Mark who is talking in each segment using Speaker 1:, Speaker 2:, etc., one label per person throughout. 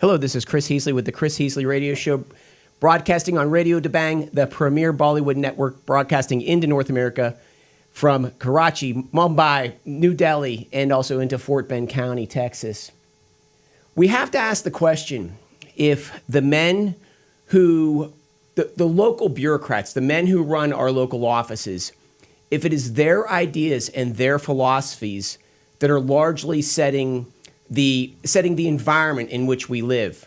Speaker 1: Hello, this is Chris Heasley with the Chris Heasley Radio Show, broadcasting on Radio Dabang, the premier Bollywood network, broadcasting into North America from Karachi, Mumbai, New Delhi, and also into Fort Bend County, Texas. We have to ask the question if the men who, the local bureaucrats, the men who run our local offices, if it is their ideas and their philosophies that are largely setting the environment in which we live.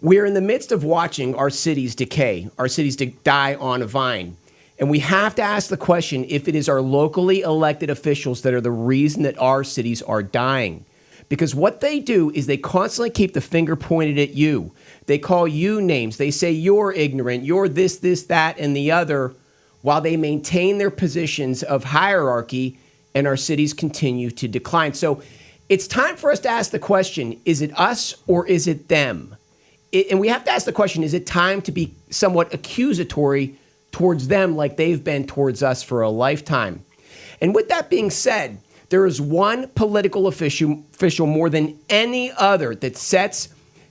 Speaker 1: We're in the midst of watching our cities decay, our cities die on a vine. And we have to ask the question if it is our locally elected officials that are the reason that our cities are dying. Because what they do is they constantly keep the finger pointed at you. They call you names. They say you're ignorant, you're this, that, and the other, while they maintain their positions of hierarchy and our cities continue to decline. So it's time for us to ask the question, is it us or is it them? And we have to ask the question, is it time to be somewhat accusatory towards them like they've been towards us for a lifetime? And with that being said, there is one political official more than any other that sets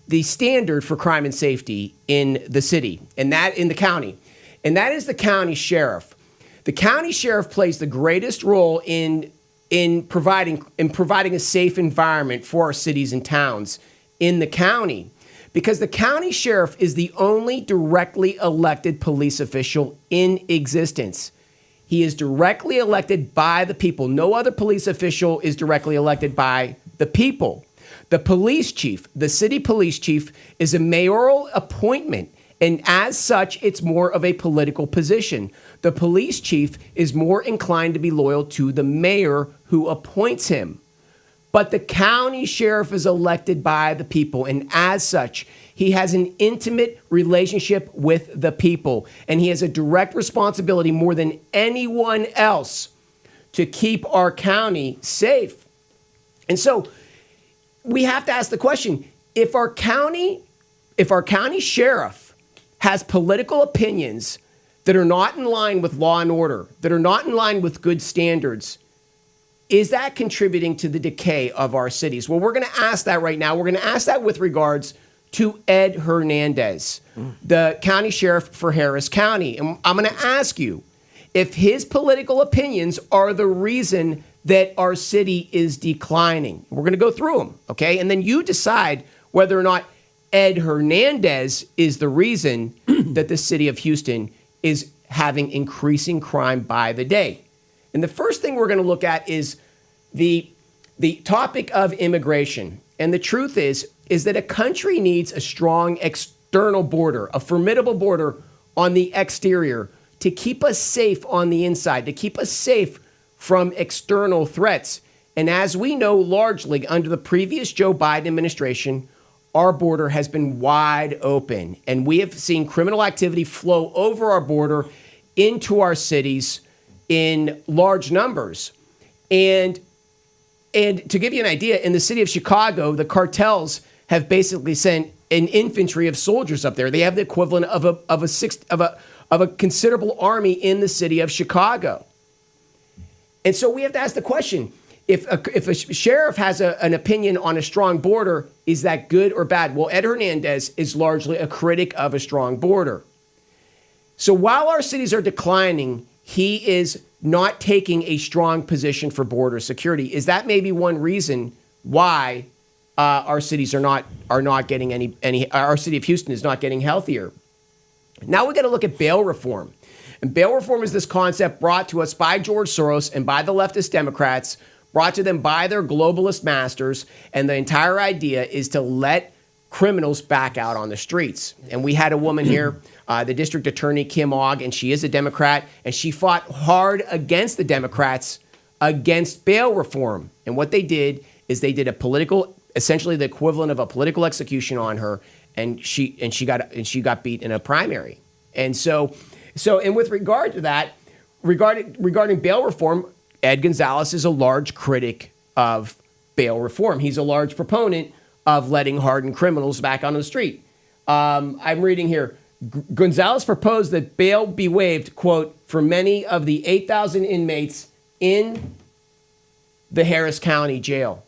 Speaker 1: the standard for crime and safety in the city, and that in the county. And that is the county sheriff. The county sheriff plays the greatest role in providing a safe environment for our cities and towns in the county, because the county sheriff is the only directly elected police official in existence. He is directly elected by the people. No other police official is directly elected by the people. The police chief, the city police chief, is a mayoral appointment, and as such, it's more of a political position. The police chief is more inclined to be loyal to the mayor who appoints him. But the county sheriff is elected by the people, and as such, he has an intimate relationship with the people, and he has a direct responsibility more than anyone else to keep our county safe. And so we have to ask the question, if our county sheriff has political opinions that are not in line with law and order, that are not in line with good standards, is that contributing to the decay of our cities? Well, we're going to ask that right now. We're going to ask that with regards to Ed Hernandez, the county sheriff for Harris County. And I'm going to ask you if his political opinions are the reason that our city is declining. We're going to go through them, okay? And then you decide whether or not Ed Hernandez is the reason that the city of Houston is having increasing crime by the day. And the first thing we're going to look at is the topic of immigration. And the truth is that a country needs a strong external border, a formidable border on the exterior to keep us safe on the inside, to keep us safe from external threats. And as we know, largely under the previous Joe Biden administration, our border has been wide open, and we have seen criminal activity flow over our border into our cities in large numbers. And to give you an idea, in the city of Chicago, the cartels have basically sent an infantry of soldiers up there. They have the equivalent of a considerable army in the city of Chicago. And so we have to ask the question, if a sheriff has an opinion on a strong border, is that good or bad? Well, Ed Hernandez is largely a critic of a strong border. So while our cities are declining, he is not taking a strong position for border security. Is that maybe one reason why our cities are not getting any? Our city of Houston is not getting healthier. Now we got to look at bail reform. And bail reform is this concept brought to us by George Soros and by the leftist Democrats, brought to them by their globalist masters, and the entire idea is to let criminals back out on the streets. And we had a woman here, the district attorney, Kim Ogg, and she is a Democrat, and she fought hard against the Democrats against bail reform. And what they did is they did essentially the equivalent of a political execution on her, and she got beat in a primary. And so with regard to that, regarding bail reform, Ed Gonzalez is a large critic of bail reform. He's a large proponent of letting hardened criminals back on the street. I'm reading here. Gonzalez proposed that bail be waived, quote, for many of the 8,000 inmates in the Harris County jail.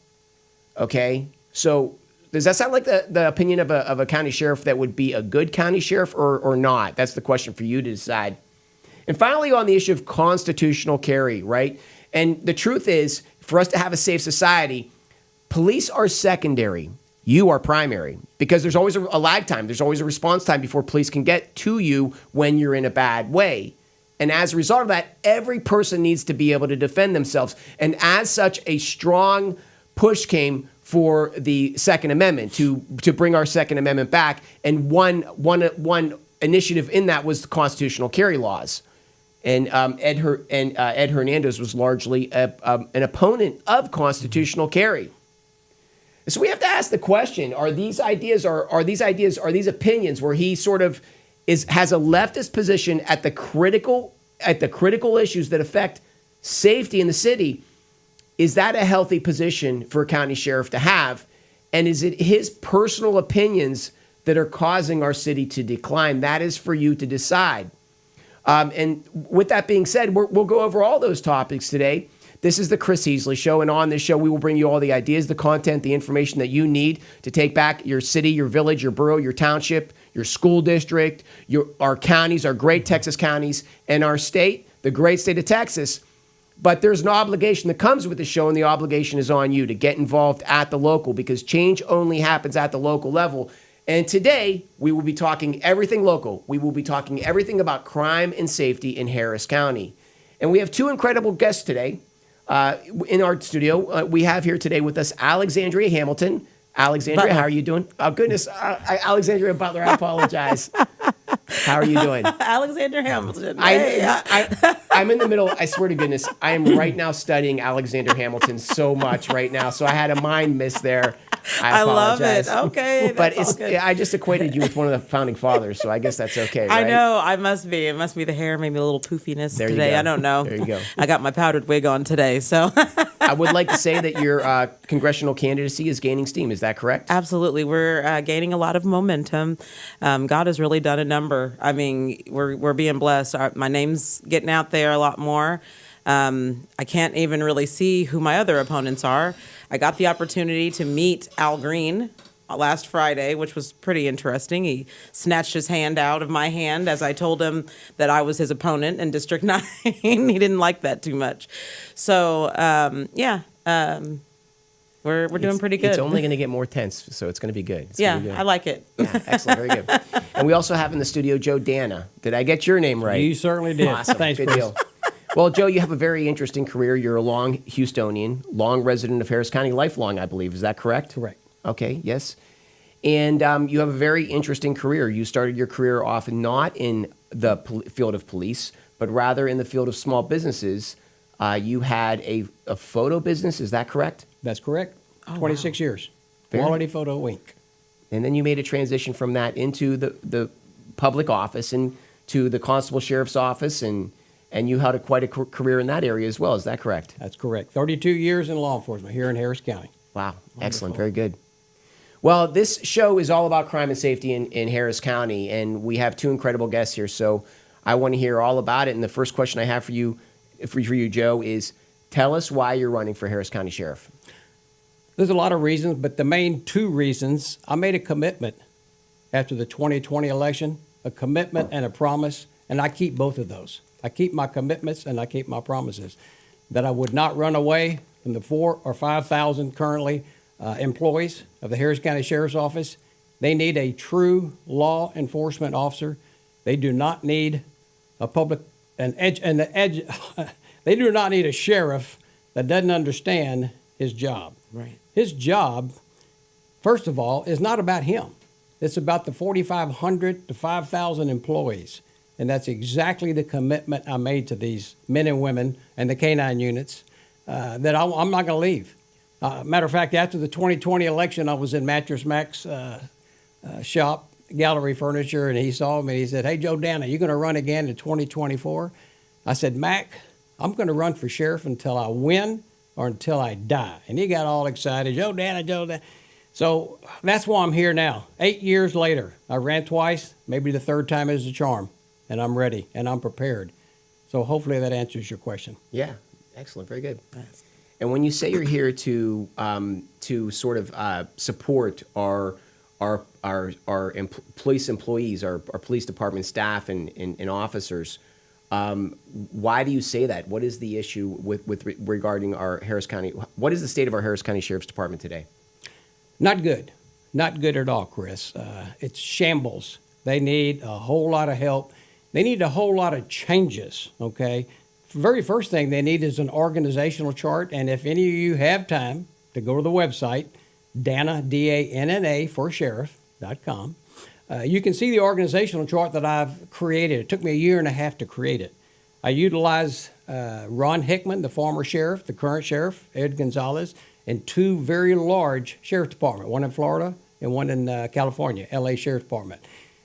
Speaker 1: Okay? So Does that sound like the opinion of a county sheriff that would be a good county sheriff or not? That's the question for you to decide. And finally, on the issue of constitutional carry, right? And the truth is, for us to have a safe society, police are secondary. You are primary, because there's always a lag time. There's always a response time before police can get to you when you're in a bad way. And as a result of that, every person needs to be able to defend themselves. And as such, a strong push came for the Second Amendment to bring our Second Amendment back. And one initiative in that was the constitutional carry laws. And Ed Hernandez was largely an opponent of constitutional carry. So we have to ask the question: are these opinions where he sort of has a leftist position at the critical issues that affect safety in the city? Is that a healthy position for a county sheriff to have? And is it his personal opinions that are causing our city to decline? That is for you to decide. And with that being said, we'll go over all those topics today. This is the Chris Heasley Show, and on this show, we will bring you all the ideas, the content, the information that you need to take back your city, your village, your borough, your township, your school district, our counties, our great Texas counties, and our state, the great state of Texas. But there's an obligation that comes with the show, and the obligation is on you to get involved at the local, because change only happens at the local level. And today, we will be talking everything local. We will be talking everything about crime and safety in Harris County. And we have two incredible guests today. In our studio, we have here today with us Alexandria Hamilton. Alexandria,
Speaker 2: Butler.
Speaker 1: how are you doing? Oh, goodness. Alexandria Butler, I apologize. How are you doing?
Speaker 2: Alexander Hamilton.
Speaker 1: I'm in the middle. I swear to goodness, I am right now studying Alexander Hamilton so much right now. So I had a mind miss there. I apologize.
Speaker 2: love it. Okay.
Speaker 1: But
Speaker 2: that's all good.
Speaker 1: I just equated you with one of the founding fathers, so I guess that's okay, right?
Speaker 2: I know. I must be. It must be the hair, maybe a little poofiness
Speaker 1: There you
Speaker 2: today.
Speaker 1: go.
Speaker 2: I don't know.
Speaker 1: There you go.
Speaker 2: I got my powdered wig on today, so.
Speaker 1: I would like to say that your congressional candidacy is gaining steam. Is that correct?
Speaker 2: Absolutely. We're gaining a lot of momentum. God has really done a number. I mean, we're being blessed. My name's getting out there a lot more. I can't even really see who my other opponents are. I got the opportunity to meet Al Green last Friday, which was pretty interesting. He snatched his hand out of my hand as I told him that I was his opponent in District 9. He didn't like that too much. So, we're doing pretty good.
Speaker 1: It's only going to get more tense, so it's going to be good. It's gonna be good.
Speaker 2: I like it.
Speaker 1: Yeah, excellent, very good. And we also have in the studio Joe DANNA. Did I get your name right?
Speaker 3: You certainly did.
Speaker 1: Awesome,
Speaker 3: Thanks,
Speaker 1: good
Speaker 3: Chris.
Speaker 1: deal. Well, Joe, you have a very interesting career. You're a long Houstonian, long resident of Harris County, lifelong, I believe. Is that correct?
Speaker 3: Correct.
Speaker 1: Okay, yes. And you have a very interesting career. You started your career off not in the field of police, but rather in the field of small businesses. You had a photo business, is that correct?
Speaker 3: That's correct. 26 years.
Speaker 1: Very-
Speaker 3: Quality Photo Inc.
Speaker 1: And then you made a transition from that into the public office and to the constable sheriff's office, and you had quite a career in that area as well. Is that correct?
Speaker 3: That's correct. 32 years in law enforcement here in Harris County.
Speaker 1: Wow, excellent, very good. Well, this show is all about crime and safety in Harris County, and we have two incredible guests here, so I want to hear all about it. And the first question I have for you, Joe, is tell us why you're running for Harris County Sheriff.
Speaker 3: There's a lot of reasons, but the main two reasons, I made a commitment after the 2020 election, a commitment and a promise, and I keep both of those. I keep my commitments and I keep my promises, that I would not run away from the 4,000 or 5,000 currently employees of the Harris County Sheriff's Office. They need a true law enforcement officer. They do not need a they do not need a sheriff that doesn't understand his job.
Speaker 2: Right.
Speaker 3: His job, first of all, is not about him. It's about the 4,500 to 5,000 employees. And that's exactly the commitment I made to these men and women and the K-9 units, that I'm not going to leave. Matter of fact, after the 2020 election, I was in Mattress Mac's shop, Gallery Furniture, and he saw me and he said, "Hey, Joe DANNA, you going to run again in 2024? I said, "Mac, I'm going to run for sheriff until I win or until I die." And he got all excited, "Joe DANNA, Joe DANNA." So that's why I'm here now. 8 years later, I ran twice, maybe the third time is a charm, and I'm ready and I'm prepared. So hopefully that answers your question.
Speaker 1: Yeah, excellent, very good.
Speaker 2: Nice.
Speaker 1: And when you say you're here to sort of support our police employees, our police department staff and officers, why do you say that? What is the issue regarding our Harris County? What is the state of our Harris County Sheriff's Department today?
Speaker 3: Not good. Not good at all, Chris. It's shambles. They need a whole lot of help. They need a whole lot of changes, okay? The very first thing they need is an organizational chart. And if any of you have time to go to the website, DANNA, D-A-N-N-A, for sheriff.com, you can see the organizational chart that I've created. It took me a year and a half to create it. I utilized Ron Hickman, the former sheriff, the current sheriff, Ed Gonzalez, and two very large sheriff departments, one in Florida and one in California, LA Sheriff's Department.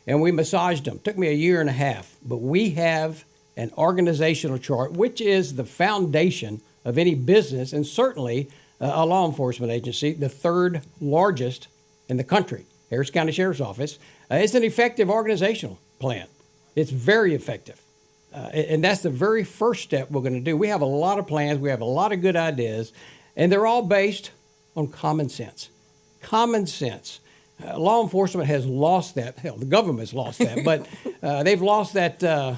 Speaker 3: And we massaged them. Took me a year and a half. But we have an organizational chart, which is the foundation of any business and certainly a law enforcement agency, the third largest in the country, Harris County Sheriff's Office. It's an effective organizational plan. It's very effective. And that's the very first step we're going to do. We have a lot of plans. We have a lot of good ideas, and they're all based on common sense. Common sense. Law enforcement has lost that. Hell, the government's lost that, but they've lost that.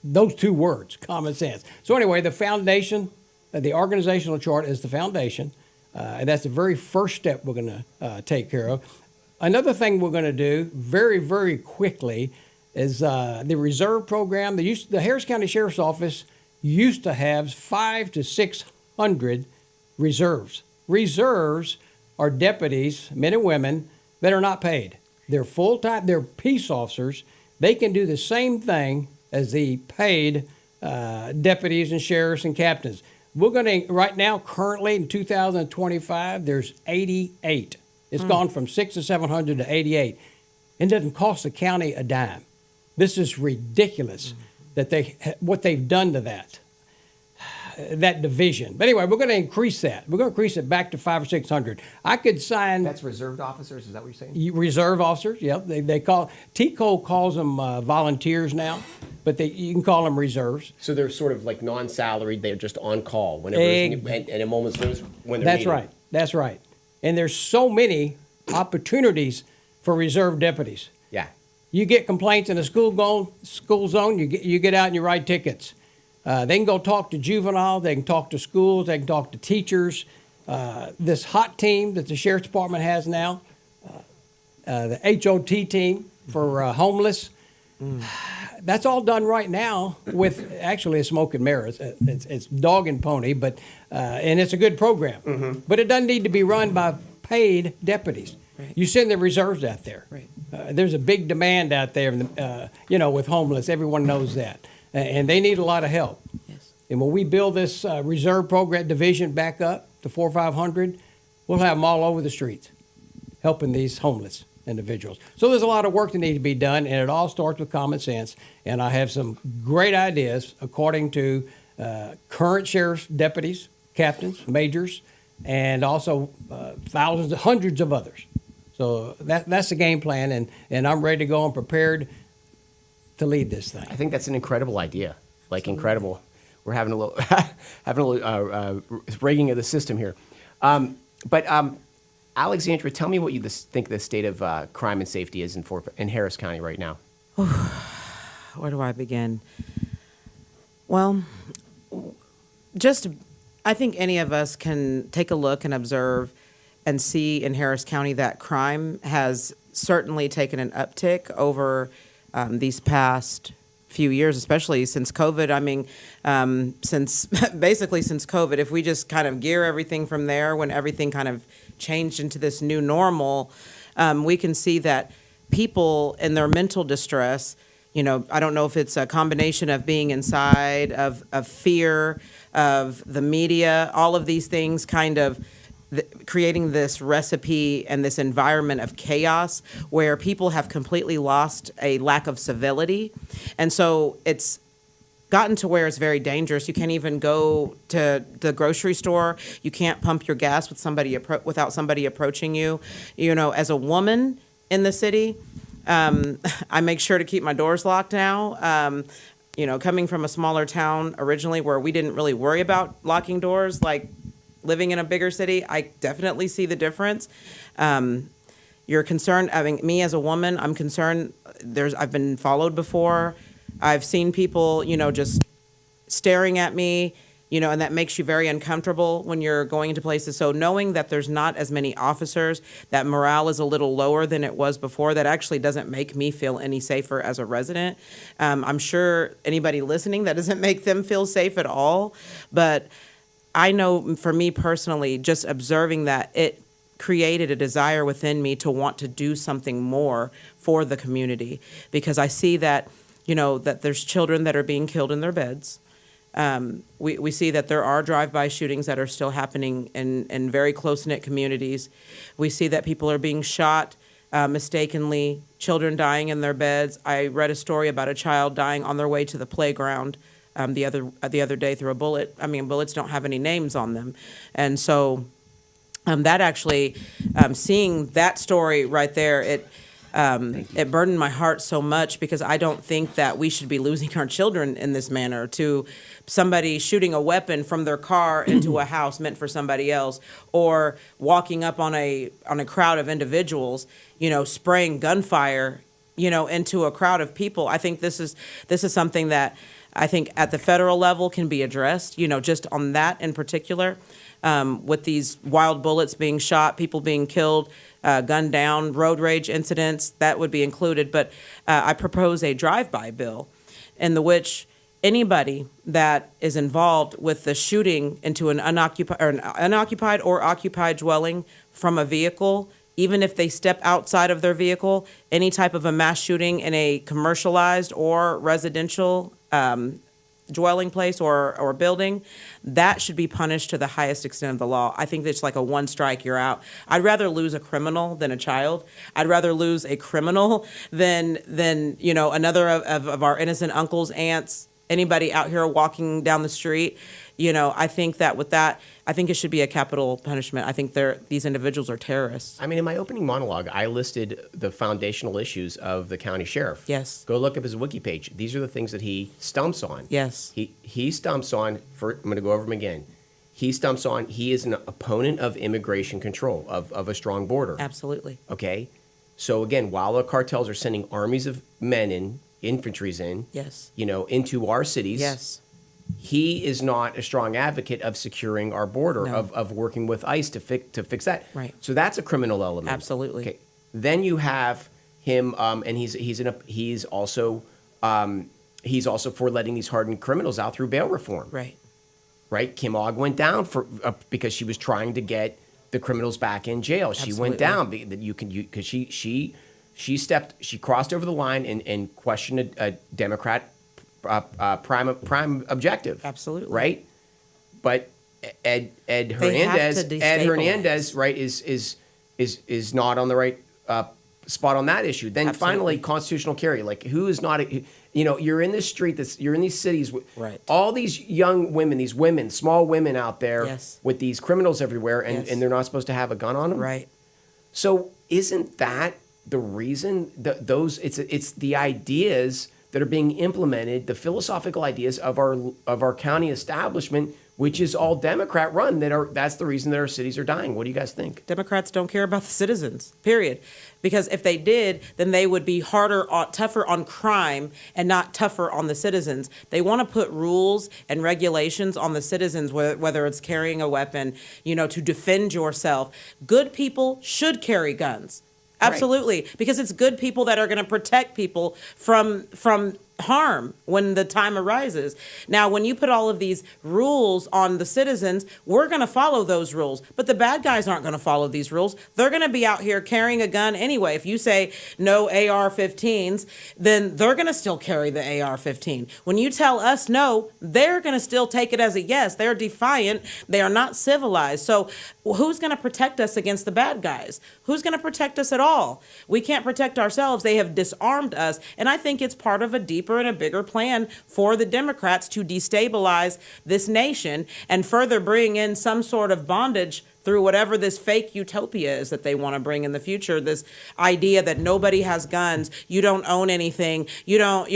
Speaker 3: Those two words, common sense. So anyway, the foundation, the organizational chart is the foundation, and that's the very first step we're going to take care of. Another thing we're going to do very, very quickly is the reserve program. The Harris County Sheriff's Office used to have 500 to 600 reserves. Reserves are deputies, men and women, that are not paid. They're full-time, they're peace officers. They can do the same thing as the paid deputies and sheriffs and captains. We're going to, right now, currently in 2025, there's 88. It's gone from 600 to 700 to 88. It doesn't cost the county a dime. This is ridiculous that what they've done to that division. But anyway, we're going to increase that. We're going to increase it back to 500 or 600. I could sign.
Speaker 1: That's reserved officers. Is that what you're saying?
Speaker 3: Reserve officers. Yep. They call TCO calls them volunteers now, but you can call them reserves.
Speaker 1: So they're sort of like non-salaried. They're just on call whenever and a moment's notice when they're needed.
Speaker 3: That's right. That's right. And there's so many opportunities for reserve deputies.
Speaker 1: Yeah.
Speaker 3: You get complaints in a school zone. You get out and you write tickets. They can go talk to juvenile. They can talk to schools. They can talk to teachers. This HOT team that the Sheriff's Department has now, the HOT team for homeless, that's all done right now with actually a smoke and mirror. It's dog and pony, but and it's a good program. But it doesn't need to be run by paid deputies.
Speaker 2: Right.
Speaker 3: You send the reserves out there.
Speaker 2: Right.
Speaker 3: There's a big demand out there, with homeless. Everyone knows that. And they need a lot of help.
Speaker 2: Yes.
Speaker 3: And when we build this reserve program division back up to 400 or 500, we'll have them all over the streets helping these homeless individuals. So there's a lot of work that needs to be done, and it all starts with common sense. And I have some great ideas according to current sheriff's deputies, captains, majors, and also thousands, hundreds of others. So that's the game plan, and I'm ready to go and prepared to lead this thing.
Speaker 1: I think that's an incredible idea. Incredible. We're having a little rigging of the system here. But Alexandra, tell me what you think the state of crime and safety is in Harris County right now.
Speaker 2: Where do I begin? Well, I think any of us can take a look and observe and see in Harris County that crime has certainly taken an uptick over these past few years, especially since COVID. I mean, since COVID, if we just kind of gear everything from there, when everything kind of changed into this new normal, we can see that people in their mental distress, I don't know if it's a combination of being inside, of fear, of the media, all of these things kind of creating this recipe and this environment of chaos where people have completely lost a lack of civility. And so it's gotten to where it's very dangerous. You can't even go to the grocery store. You can't pump your gas without somebody approaching you. As a woman in the city, I make sure to keep my doors locked now. coming from a smaller town originally where we didn't really worry about locking doors, like living in a bigger city, I definitely see the difference. You're concerned. I mean, me as a woman, I'm concerned. I've been followed before. I've seen people, just staring at me, and that makes you very uncomfortable when you're going into places. So knowing that there's not as many officers, that morale is a little lower than it was before, that actually doesn't make me feel any safer as a resident. I'm sure anybody listening, that doesn't make them feel safe at all. But I know for me personally, just observing that, it created a desire within me to want to do something more for the community, because I see that, that there's children that are being killed in their beds. We see that there are drive-by shootings that are still happening in very close-knit communities. We see that people are being shot mistakenly, children dying in their beds. I read a story about a child dying on their way to the playground the other day through a bullet. I mean, bullets don't have any names on them. And so that actually, seeing that story right there, it burdened my heart so much, because I don't think that we should be losing our children in this manner to somebody shooting a weapon from their car into a house meant for somebody else, or walking up on a crowd of individuals, spraying gunfire, into a crowd of people. I think this is something that I think at the federal level can be addressed, just on that in particular, with these wild bullets being shot, people being killed, gunned down, road rage incidents, that would be included. But I propose a drive-by bill in which anybody that is involved with the shooting into an unoccupied or occupied dwelling from a vehicle, even if they step outside of their vehicle, any type of a mass shooting in a commercialized or residential dwelling place or building, that should be punished to the highest extent of the law. I think it's like a one strike, you're out. I'd rather lose a criminal than a child. I'd rather lose a criminal than another of our innocent uncles, aunts, anybody out here walking down the street. I think that with that, I think it should be a capital punishment. I think these individuals are terrorists.
Speaker 1: I mean, in my opening monologue, I listed the foundational issues of the county sheriff.
Speaker 2: Yes.
Speaker 1: Go look up his wiki page. These are the things that he stumps on.
Speaker 2: Yes.
Speaker 1: He stumps on, I'm going to go over them again. He stumps on, he is an opponent of immigration control, of a strong border.
Speaker 2: Absolutely.
Speaker 1: Okay? So again, while the cartels are sending armies of men in, infantries in,
Speaker 2: Yes.
Speaker 1: Into our cities.
Speaker 2: Yes.
Speaker 1: He is not a strong advocate of securing our border,
Speaker 2: No.
Speaker 1: of working with ICE to fix that.
Speaker 2: Right.
Speaker 1: So that's a criminal element.
Speaker 2: Absolutely.
Speaker 1: Okay. Then you have him, and he's also for letting these hardened criminals out through bail reform.
Speaker 2: Right.
Speaker 1: Right. Kim Ogg went down because she was trying to get the criminals back in jail. She went
Speaker 2: Absolutely.
Speaker 1: down because she crossed over the line and questioned a Democrat prime objective.
Speaker 2: Absolutely.
Speaker 1: Right. But Ed Hernandez, right, is not on the right spot on that issue. Then
Speaker 2: Absolutely.
Speaker 1: finally, constitutional carry. Like, who is not? You're in this street. You're in these cities.
Speaker 2: Right.
Speaker 1: All these young women, small women out there,
Speaker 2: Yes.
Speaker 1: with these criminals everywhere, and,
Speaker 2: Yes.
Speaker 1: and they're not supposed to have a gun on them.
Speaker 2: Right.
Speaker 1: So isn't that the reason that it's the ideas that are being implemented, the philosophical ideas of our county establishment, which is all Democrat run, that's the reason that our cities are dying? What do you guys think?
Speaker 2: Democrats don't care about the citizens, period. Because if they did, then they would be tougher on crime and not tougher on the citizens. They want to put rules and regulations on the citizens, whether it's carrying a weapon, to defend yourself. Good people should carry guns. Absolutely, because it's good people that are going to protect people from harm when the time arises. Now, when you put all of these rules on the citizens, we're going to follow those rules, but the bad guys aren't going to follow these rules. They're going to be out here carrying a gun anyway. If you say no AR-15s, then they're going to still carry the AR-15. When you tell us no, they're going to still take it as a yes. They're defiant. They are not civilized. So who's going to protect us against the bad guys? Who's going to protect us at all? We can't protect ourselves. They have disarmed us, and I think it's part of a deeper and a bigger plan for the Democrats to destabilize this nation and further bring in some sort of bondage through whatever this fake utopia is that they want to bring in the future. This idea that nobody has guns, you don't own anything, you don't,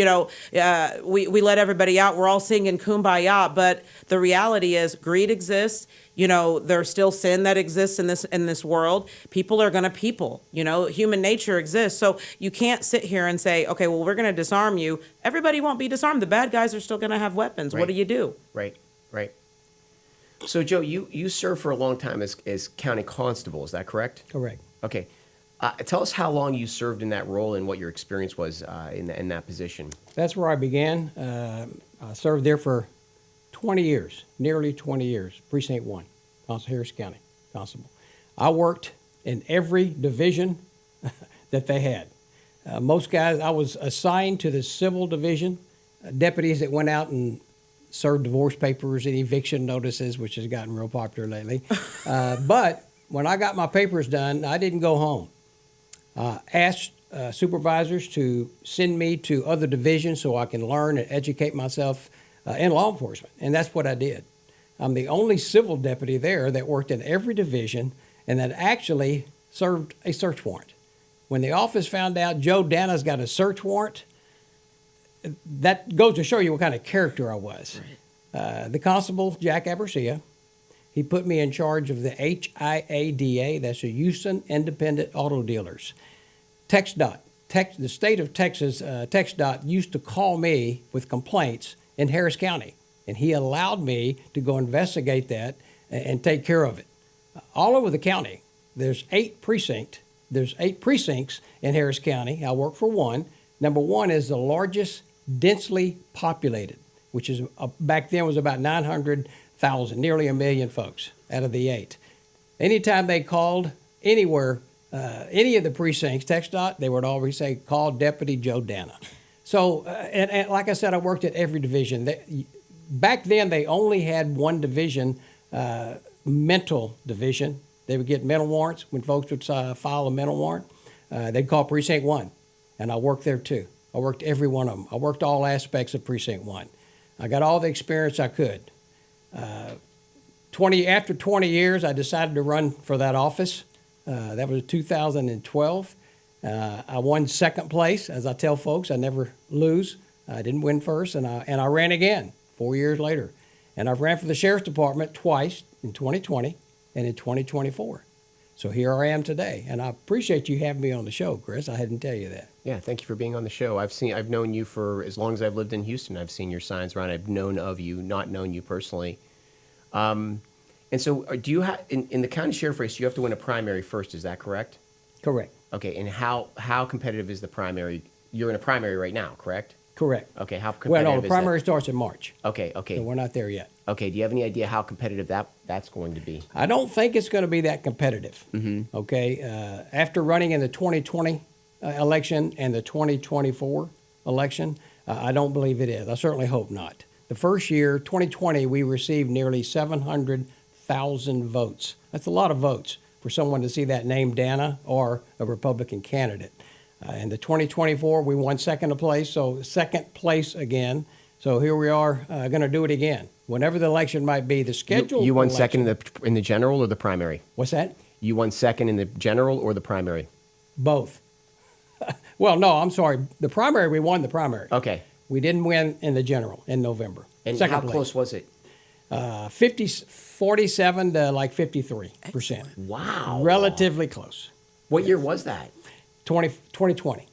Speaker 2: we let everybody out, we're all singing Kumbaya. But the reality is greed exists. There's still sin that exists in this world. People are going to people. Human nature exists. So you can't sit here and say, okay, well, we're going to disarm you. Everybody won't be disarmed. The bad guys are still going to have weapons.
Speaker 1: Right.
Speaker 2: What do you do?
Speaker 1: Right. So, Joe, you served for a long time as county constable. Is that correct?
Speaker 3: Correct.
Speaker 1: Okay. Tell us how long you served in that role and what your experience was in that position.
Speaker 3: That's where I began. I served there for 20 years, nearly 20 years, Precinct 1, Harris County Constable. I worked in every division that they had. Most guys, I was assigned to the civil division, deputies that went out and served divorce papers and eviction notices, which has gotten real popular lately. But when I got my papers done, I didn't go home. Asked supervisors to send me to other divisions so I can learn and educate myself in law enforcement, and that's what I did. I'm the only civil deputy there that worked in every division and that actually served a search warrant. When the office found out Joe DANNA's got a search warrant, that goes to show you what kind of character I was. The constable, Jack Abercia, he put me in charge of the HIADA, that's the Houston Independent Auto Dealers. TxDOT, the state of Texas, TxDOT used to call me with complaints in Harris County, and he allowed me to go investigate that and take care of it. All over the county, there's 8 precincts. There's 8 precincts in Harris County. I work for one. Number 1 is the largest densely populated, which is back then was about 900,000, nearly 1 million folks out of the 8. Anytime they called anywhere, any of the precincts, TxDOT, they would always say, call Deputy Joe DANNA. So, and like I said, I worked at every division. Back then, they only had one division, mental division. They would get mental warrants. When folks would file a mental warrant, they'd call Precinct 1, and I worked there too. I worked every one of them. I worked all aspects of Precinct 1. I got all the experience I could. After 20 years, I decided to run for that office. That was 2012. I won second place. As I tell folks, I never lose. I didn't win first, and I ran again 4 years later. And I've ran for the Sheriff's Department twice, in 2020 and in 2024. So here I am today, and I appreciate you having me on the show, Chris. I hadn't tell you that.
Speaker 1: Yeah, thank you for being on the show. I've known you for as long as I've lived in Houston. I've seen your signs around. I've known of you, not known you personally. And so, do you have in the county sheriff race? You have to win a primary first. Is that correct?
Speaker 3: Correct.
Speaker 1: Okay. And how competitive is the primary? You're in a primary right now, correct?
Speaker 3: Correct.
Speaker 1: Okay. How competitive?
Speaker 3: Well, no,
Speaker 1: is
Speaker 3: the primary
Speaker 1: that?
Speaker 3: starts in March.
Speaker 1: Okay.
Speaker 3: So we're not there yet.
Speaker 1: Okay. Do you have any idea how competitive that's going to be?
Speaker 3: I don't think it's going to be that competitive.
Speaker 1: Mm-hmm.
Speaker 3: Okay. After running in the 2020 election and the 2024 election, I don't believe it is. I certainly hope not. The first year, 2020, we received nearly 700,000 votes. That's a lot of votes for someone to see that name DANNA or a Republican candidate. In the 2024, we won second place again. So here we are, going to do it again. Whenever the election might be, the schedule.
Speaker 1: You won
Speaker 3: election,
Speaker 1: second in the general or the primary?
Speaker 3: What's that?
Speaker 1: You won second in the general or the primary?
Speaker 3: Both. Well, no, I'm sorry. The primary, we won the primary.
Speaker 1: Okay.
Speaker 3: We didn't win in the general in November.
Speaker 1: And
Speaker 3: second
Speaker 1: how
Speaker 3: place.
Speaker 1: close was it?
Speaker 3: 47 to like 53%.
Speaker 1: Wow.
Speaker 3: Relatively close.
Speaker 1: What year was that?
Speaker 3: 2020.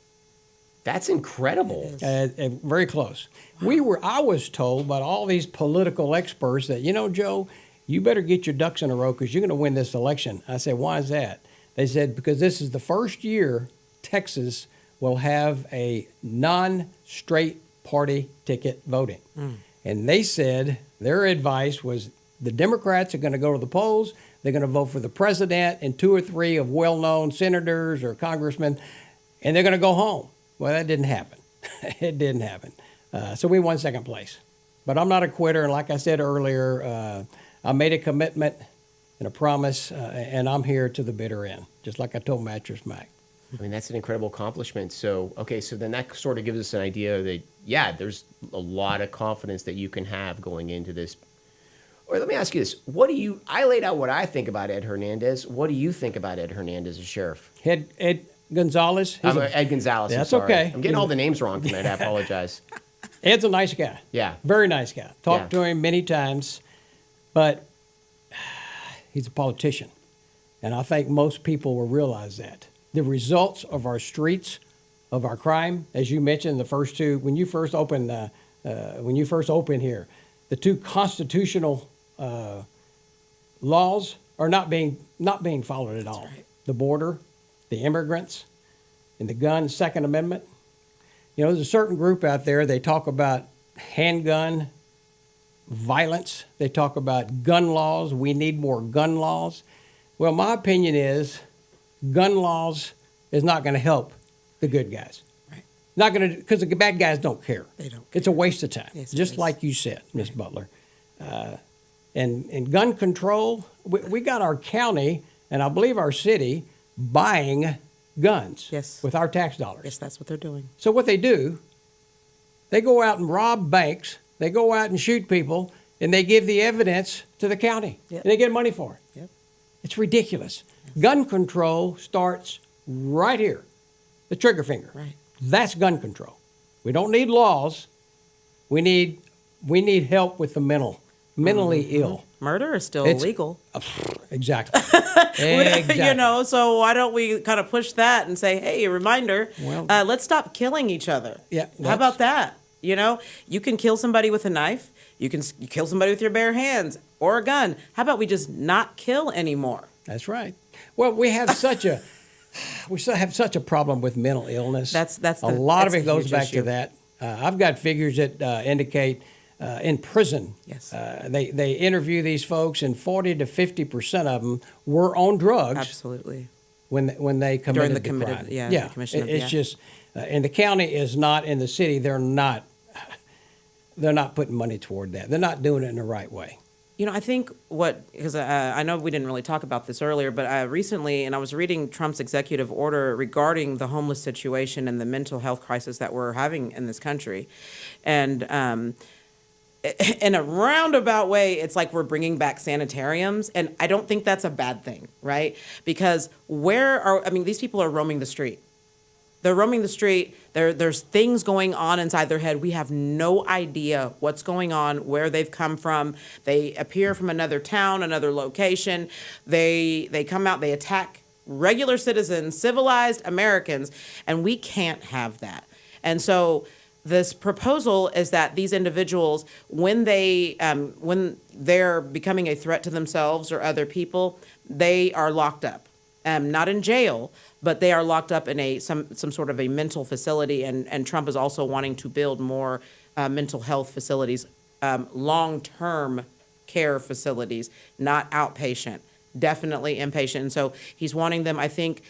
Speaker 1: That's incredible.
Speaker 3: Very close. I was told by all these political experts that, Joe, you better get your ducks in a row because you're going to win this election. I said, why is that? They said, because this is the first year Texas will have a non-straight party ticket voting. And they said their advice was the Democrats are going to go to the polls. They're going to vote for the president and 2 or 3 of well-known senators or congressmen, and they're going to go home. Well, that didn't happen. It didn't happen. So we won second place. But I'm not a quitter. And like I said earlier, I made a commitment and a promise, and I'm here to the bitter end, just like I told Mattress Mac.
Speaker 1: I mean, that's an incredible accomplishment. So, okay, so then that sort of gives us an idea that, yeah, there's a lot of confidence that you can have going into this Or let me ask you this: I laid out what I think about Ed Hernandez. What do you think about Ed Hernandez as sheriff?
Speaker 3: Ed Gonzalez.
Speaker 1: Ed Gonzalez.
Speaker 3: That's
Speaker 1: I'm sorry.
Speaker 3: okay.
Speaker 1: I'm getting all the names wrong tonight. I apologize.
Speaker 3: Ed's a nice guy.
Speaker 1: Yeah.
Speaker 3: Very nice guy. Talked
Speaker 1: Yeah.
Speaker 3: to him many times, but he's a politician. And I think most people will realize that. The results of our streets, of our crime, as you mentioned, the first two, when you first opened here, the two constitutional laws are not being followed at all.
Speaker 2: right.
Speaker 3: The border, the immigrants, and the gun Second Amendment. You know, there's a certain group out there, they talk about handgun violence. They talk about gun laws. We need more gun laws. Well, my opinion is gun laws is not going to help the good guys.
Speaker 2: Right.
Speaker 3: Not going to, because the bad guys don't care.
Speaker 2: They don't
Speaker 3: It's a waste of time,
Speaker 2: Yes, it
Speaker 3: just
Speaker 2: is.
Speaker 3: like you said, Ms. Butler. And gun control, we got our county and I believe our city buying guns
Speaker 2: Yes.
Speaker 3: with our tax dollars.
Speaker 2: Yes, that's what they're doing.
Speaker 3: So what they do, they go out and rob banks, they go out and shoot people, and they give the evidence to the county.
Speaker 2: Yep.
Speaker 3: And they get money for it.
Speaker 2: Yep.
Speaker 3: It's ridiculous. Gun control starts right here, the trigger finger.
Speaker 2: Right.
Speaker 3: That's gun control. We don't need laws. We need help with the mentally ill.
Speaker 2: Murder is still
Speaker 3: It's-
Speaker 2: illegal.
Speaker 3: Exactly. Exactly.
Speaker 2: You know, so why don't we kind of push that and say, hey, a reminder,
Speaker 3: Well-
Speaker 2: let's stop killing each other.
Speaker 3: Yeah,
Speaker 2: How about that? You know, you can kill somebody with a knife. You can kill somebody with your bare hands or a gun. How about we just not kill anymore?
Speaker 3: That's right. Well, we have such a problem with mental illness.
Speaker 2: That's
Speaker 3: a lot
Speaker 2: that's
Speaker 3: of it
Speaker 2: the
Speaker 3: goes
Speaker 2: huge
Speaker 3: back
Speaker 2: issue.
Speaker 3: to that. I've got figures that indicate in prison,
Speaker 2: Yes.
Speaker 3: they interview these folks, and 40 to 50% of them were on drugs
Speaker 2: Absolutely.
Speaker 3: when they committed
Speaker 2: During the
Speaker 3: the
Speaker 2: committed-
Speaker 3: crime.
Speaker 2: yeah, the commission of-
Speaker 3: it's
Speaker 2: yeah.
Speaker 3: just, and the county is not in the city. They're not putting money toward that. They're not doing it in the right way.
Speaker 2: You know, I think because I know we didn't really talk about this earlier, but recently, and I was reading Trump's executive order regarding the homeless situation and the mental health crisis that we're having in this country. And in a roundabout way, it's like we're bringing back sanitariums. And I don't think that's a bad thing, right? Because these people are roaming the street. They're roaming the street. There's things going on inside their head. We have no idea what's going on, where they've come from. They appear from another town, another location. They come out, they attack regular citizens, civilized Americans, and we can't have that. And so this proposal is that these individuals, when they're becoming a threat to themselves or other people, they are locked up. Not in jail, but they are locked up in some sort of a mental facility. And Trump is also wanting to build more mental health facilities, long-term care facilities, not outpatient, definitely inpatient. And so he's wanting them, I think,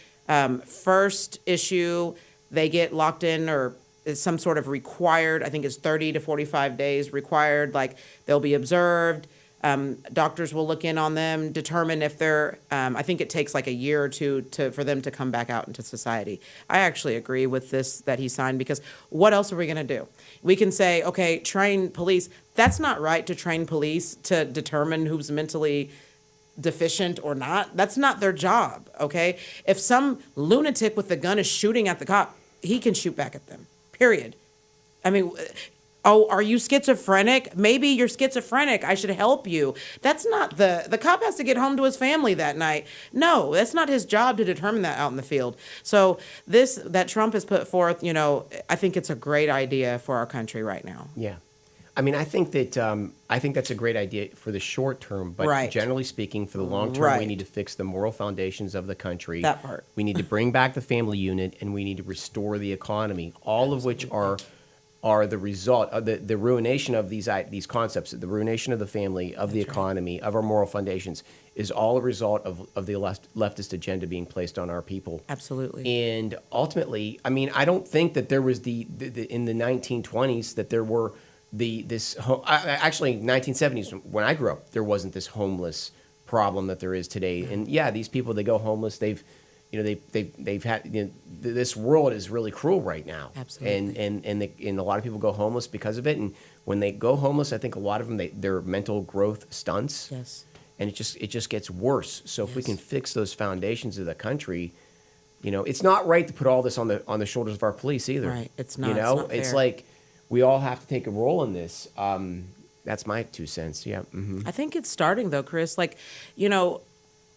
Speaker 2: first issue, they get locked in or is some sort of required, I think it's 30 to 45 days required, like they'll be observed. Doctors will look in on them, determine if they're, I think it takes like a year or two for them to come back out into society. I actually agree with this that he signed, because what else are we going to do? We can say, okay, train police. That's not right to train police to determine who's mentally deficient or not. That's not their job, okay? If some lunatic with a gun is shooting at the cop, he can shoot back at them, period. I mean, oh, are you schizophrenic? Maybe you're schizophrenic. I should help you. That's not the cop has to get home to his family that night. No, that's not his job to determine that out in the field. So that Trump has put forth, you know, I think it's a great idea for our country right now.
Speaker 1: Yeah. I mean, I think that's a great idea for the short term, but
Speaker 2: Right.
Speaker 1: generally speaking, for the long term,
Speaker 2: Right.
Speaker 1: we need to fix the moral foundations of the country.
Speaker 2: That part.
Speaker 1: We need to bring back the family unit, and we need to restore the economy. All of which are the result of the ruination of these concepts, the ruination of the family, of the economy, of our moral foundations, is all a result of the leftist agenda being placed on our people.
Speaker 2: Absolutely.
Speaker 1: And ultimately, I mean, I don't think that there was in the 1920s that there were actually 1970s when I grew up, there wasn't this homeless problem that there is today. And yeah, these people, they go homeless. They've had this world is really cruel right now.
Speaker 2: Absolutely.
Speaker 1: And a lot of people go homeless because of it. And when they go homeless, I think a lot of them, their mental growth stunts.
Speaker 2: Yes.
Speaker 1: And it just gets worse. So if we
Speaker 2: Yes.
Speaker 1: can fix those foundations of the country, it's not right to put all this on the shoulders of our police either.
Speaker 2: Right. It's not.
Speaker 1: You
Speaker 2: It's
Speaker 1: know,
Speaker 2: not
Speaker 1: it's
Speaker 2: fair.
Speaker 1: like we all have to take a role in this. That's my 2 cents. Yeah. Hmm.
Speaker 2: I think it's starting though, Chris. Like,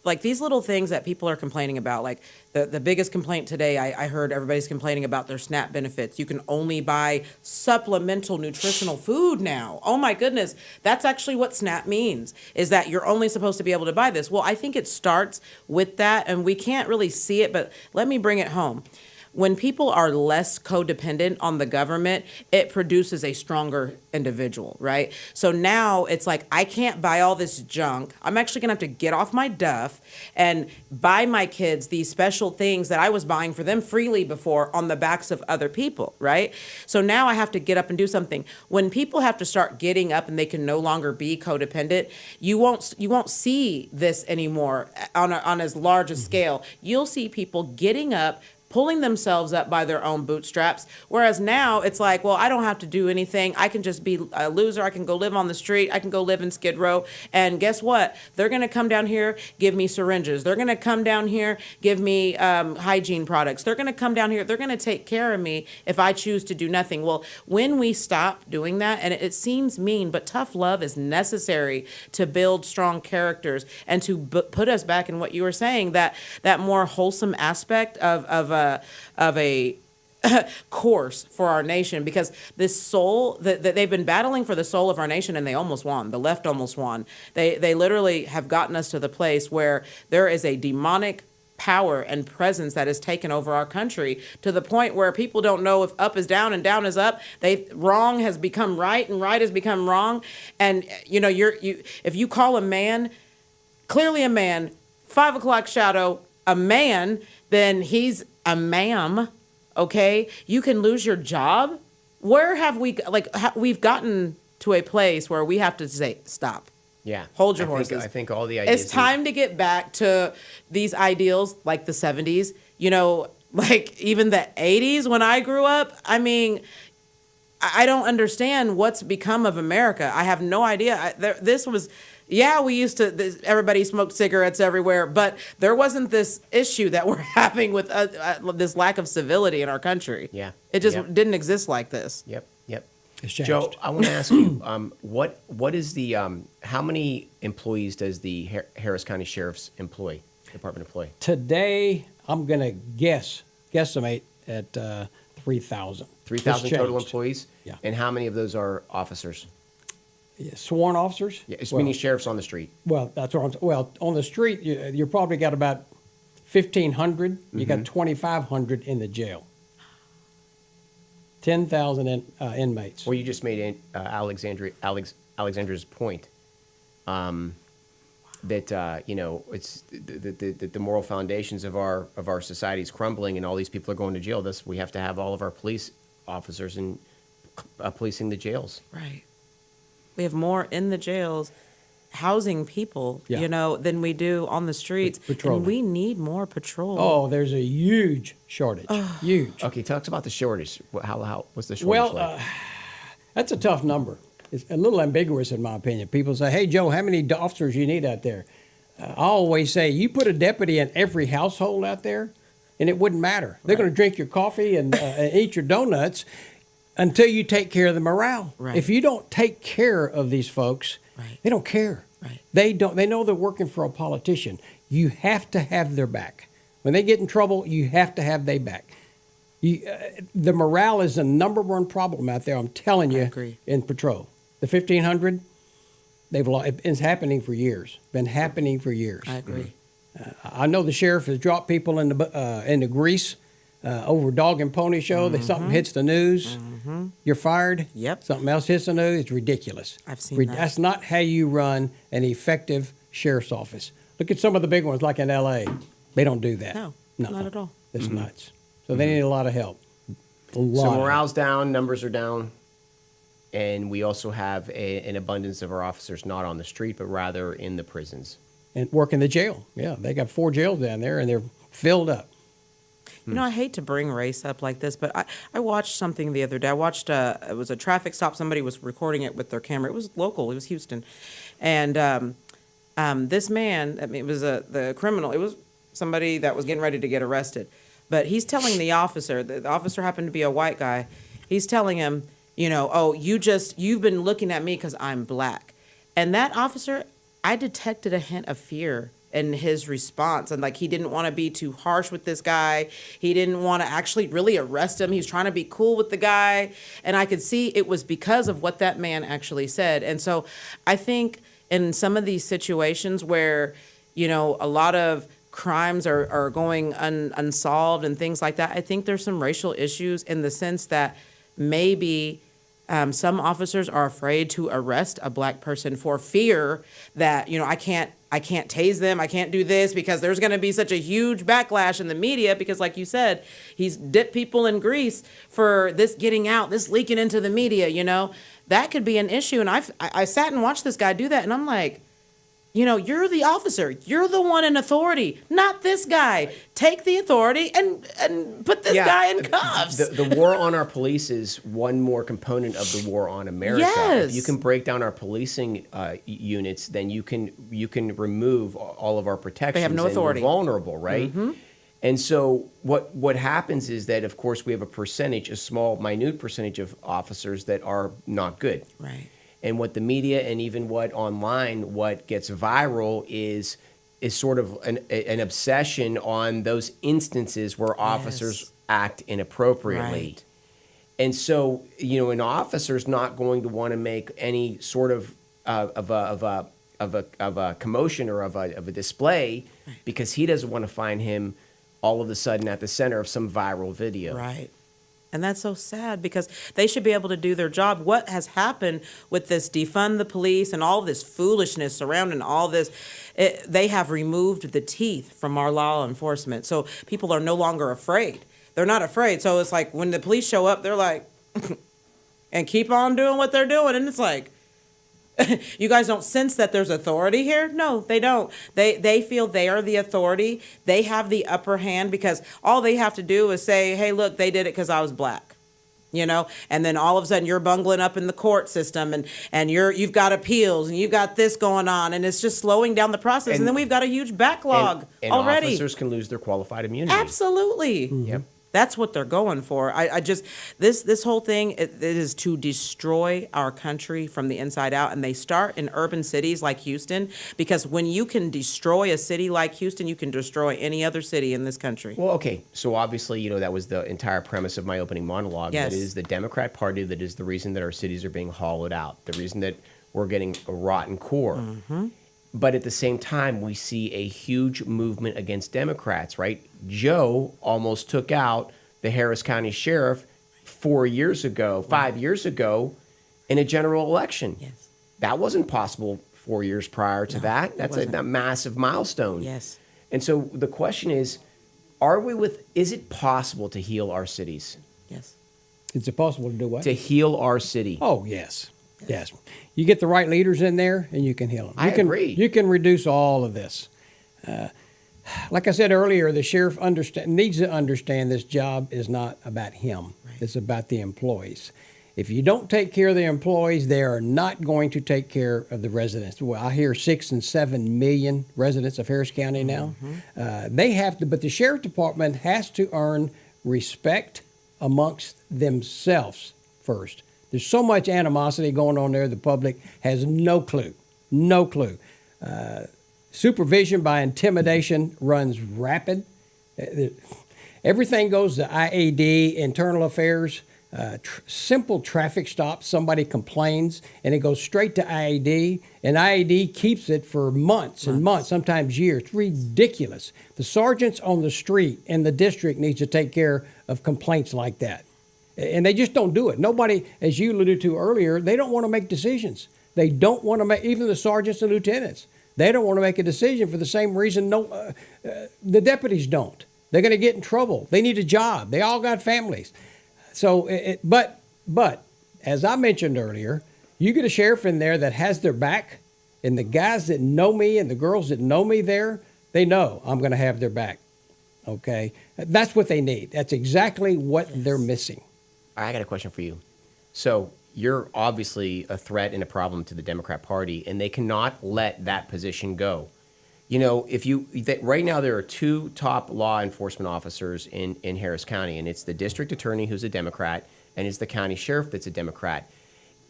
Speaker 2: like these little things that people are complaining about. Like the biggest complaint today, I heard everybody's complaining about their SNAP benefits. You can only buy supplemental nutritional food now. Oh my goodness. That's actually what SNAP means, is that you're only supposed to be able to buy this. Well, I think it starts with that, and we can't really see it, but let me bring it home. When people are less codependent on the government, it produces a stronger individual, right? So now it's like, I can't buy all this junk. I'm actually gonna have to get off my duff and buy my kids these special things that I was buying for them freely before on the backs of other people, right? So now I have to get up and do something. When people have to start getting up and they can no longer be codependent, you won't see this anymore on as large a scale. You'll see people getting up, pulling themselves up by their own bootstraps. Whereas now it's like, well, I don't have to do anything. I can just be a loser. I can go live on the street. I can go live in Skid Row. And guess what? They're going to come down here, give me syringes. They're going to come down here, give me hygiene products. They're going to come down here. They're going to take care of me if I choose to do nothing. Well, when we stop doing that, and it seems mean, but tough love is necessary to build strong characters and to put us back in what you were saying, that more wholesome aspect of a course for our nation, because this soul that they've been battling for the soul of our nation, and they almost won. The left almost won. They literally have gotten us to the place where there is a demonic power and presence that has taken over our country, to the point where people don't know if up is down and down is up. Wrong has become right and right has become wrong. And if you call a man clearly a man, 5 o'clock shadow, a man, then he's a ma'am, okay? You can lose your job. Where have we've gotten to a place where we have to say, stop.
Speaker 1: Yeah.
Speaker 2: Hold your horses.
Speaker 1: I think all the ideas.
Speaker 2: It's time to get back to these ideals like the 70s, like even the 80s when I grew up. I mean, I don't understand what's become of America. I have no idea. We used to, everybody smoked cigarettes everywhere, but there wasn't this issue that we're having with this lack of civility in our country.
Speaker 1: Yeah.
Speaker 2: It just
Speaker 1: Yeah.
Speaker 2: didn't exist like this.
Speaker 1: Yep.
Speaker 3: It's changed.
Speaker 1: Joe, I want to ask you, what is the, how many employees does the Harris County Sheriff's Department employ?
Speaker 3: Today, I'm going to guesstimate at 3,000.
Speaker 1: 3,000 total employees?
Speaker 3: Yeah.
Speaker 1: And how many of those are officers?
Speaker 3: Yeah, sworn officers?
Speaker 1: Yeah, it's meaning sheriffs on the street.
Speaker 3: Well, that's what on the street, you probably got about 1,500. You got 2,500 in the jail. 10,000 inmates.
Speaker 1: Well, you just made Alexandra's point that it's the moral foundations of our society is crumbling, and all these people are going to jail. We have to have all of our police officers in policing the jails.
Speaker 2: Right. We have more in the jails housing people, than we do on the streets.
Speaker 3: Patrolling.
Speaker 2: And we need more patrol.
Speaker 3: Oh, there's a huge shortage. Huge.
Speaker 1: Okay, tell us about the shortage. What's the shortage
Speaker 3: Well,
Speaker 1: like?
Speaker 3: that's a tough number. It's a little ambiguous in my opinion. People say, hey, Joe, how many officers you need out there? I always say, you put a deputy in every household out there, and it wouldn't matter. They're going to drink your coffee and eat your donuts until you take care of the morale.
Speaker 2: Right.
Speaker 3: If you don't take care of these folks, they don't care.
Speaker 2: Right.
Speaker 3: They know they're working for a politician. You have to have their back. When they get in trouble, you have to have their back. The morale is the number one problem out there, I'm telling you, in patrol. The 1,500, it's happening for years. Been happening for years.
Speaker 2: I agree.
Speaker 3: I know the sheriff has dropped people into grease over dog and pony show. That something hits the news, you're fired.
Speaker 2: Yep.
Speaker 3: Something else hits the news. It's ridiculous.
Speaker 2: I've seen that.
Speaker 3: That's not how you run an effective sheriff's office. Look at some of the big ones, like in L.A. They don't do that.
Speaker 2: No,
Speaker 3: Nuh-uh.
Speaker 2: not at all.
Speaker 3: It's nuts. So they need a lot of help.
Speaker 1: So morale's down, numbers are down, and we also have an abundance of our officers not on the street, but rather in the prisons.
Speaker 3: And work in the jail. Yeah, they got 4 jails down there, and they're filled up.
Speaker 2: You know, I hate to bring race up like this, but I watched something the other day. I watched, it was a traffic stop. Somebody was recording it with their camera. It was local. It was Houston. And this man, I mean, it was the criminal. It was somebody that was getting ready to get arrested. But he's telling the officer happened to be a white guy. He's telling him, you know, oh, you've been looking at me because I'm black. And that officer, I detected a hint of fear in his response. And like, he didn't want to be too harsh with this guy. He didn't want to actually really arrest him. He was trying to be cool with the guy. And I could see it was because of what that man actually said. And so I think in some of these situations where, you know, a lot of crimes are going unsolved and things like that, I think there's some racial issues in the sense that maybe some officers are afraid to arrest a black person for fear that, you know, I can't tase them, I can't do this because there's going to be such a huge backlash in the media because, like you said, he's dipped people in grease for this getting out, this leaking into the media, you know. That could be an issue. And I sat and watched this guy do that, and I'm like, you know, you're the officer. You're the one in authority, not this guy. Take the authority and put this guy in cuffs.
Speaker 1: The war on our police is one more component of the war on America.
Speaker 2: Yes.
Speaker 1: If you can break down our policing units, then you can remove all of our protections.
Speaker 2: They have no authority.
Speaker 1: And we're vulnerable, right? Mm-hmm. And so what happens is that, of course, we have a small, minute percentage of officers that are not good.
Speaker 2: Right.
Speaker 1: And what the media and even what gets viral is sort of an obsession on those instances where officers act inappropriately. Right. And so, you know, an officer's not going to want to make any sort of a commotion or of a display because he doesn't want to find him all of a sudden at the center of some viral video.
Speaker 2: Right. And that's so sad because they should be able to do their job. What has happened with this defund the police and all this foolishness surrounding all this, they have removed the teeth from our law enforcement. So people are no longer afraid. They're not afraid. So it's like when the police show up, they're like, and keep on doing what they're doing. And it's like, you guys don't sense that there's authority here? No, they don't. They feel they are the authority. They have the upper hand because all they have to do is say, hey, look, they did it because I was black. You know, and then all of a sudden you're bungling up in the court system and you've got appeals and you've got this going on and it's just slowing down the process. And then we've got a huge backlog
Speaker 1: and
Speaker 2: already.
Speaker 1: Officers can lose their qualified immunity.
Speaker 2: Absolutely. Mm-hmm. Yep. That's what they're going for. I just, this whole thing, it is to destroy our country from the inside out. And they start in urban cities like Houston, because when you can destroy a city like Houston, you can destroy any other city in this country.
Speaker 1: Well, okay. So obviously, you know, that was the entire premise of my opening monologue.
Speaker 2: Yes.
Speaker 1: That is the Democrat Party that is the reason that our cities are being hollowed out, the reason that we're getting a rotten core. Mm-hmm. But at the same time, we see a huge movement against Democrats, right? Joe almost took out the Harris County Sheriff 5 years ago, in a general election.
Speaker 2: Yes.
Speaker 1: That wasn't possible 4 years prior to that. That's a massive milestone.
Speaker 2: Yes.
Speaker 1: And so the question is, is it possible to heal our cities?
Speaker 2: Yes.
Speaker 3: Is it possible to do what?
Speaker 1: To heal our city.
Speaker 3: Oh, yes. Yes. You get the right leaders in there, and you can heal them.
Speaker 1: I agree.
Speaker 3: You can reduce all of this. Like I said earlier, the sheriff needs to understand this job is not about him. Right. It's about the employees. If you don't take care of the employees, they are not going to take care of the residents. Well, I hear 6 and 7 million residents of Harris County now. Mm-hmm. They have to, but the sheriff department has to earn respect amongst themselves first. There's so much animosity going on there, the public has no clue. No clue. Supervision by intimidation runs rapid. Everything goes to IAD, internal affairs, simple traffic stops. Somebody complains, and it goes straight to IAD, and IAD keeps it for months and months, sometimes years. It's ridiculous. The sergeants on the street in the district needs to take care of complaints like that. And they just don't do it. Nobody, as you alluded to earlier, they don't want to make decisions. They don't want to make, even the sergeants and lieutenants, they don't want to make a decision for the same reason the deputies don't. They're going to get in trouble. They need a job. They all got families. So, but as I mentioned earlier, you get a sheriff in there that has their back, and the guys that know me and the girls that know me there, they know I'm going to have their back. Okay, that's what they need. That's exactly what they're missing.
Speaker 1: I got a question for you. So you're obviously a threat and a problem to the Democrat Party, and they cannot let that position go. You know, right now there are two top law enforcement officers in Harris County, and it's the district attorney who's a Democrat, and it's the county sheriff that's a Democrat.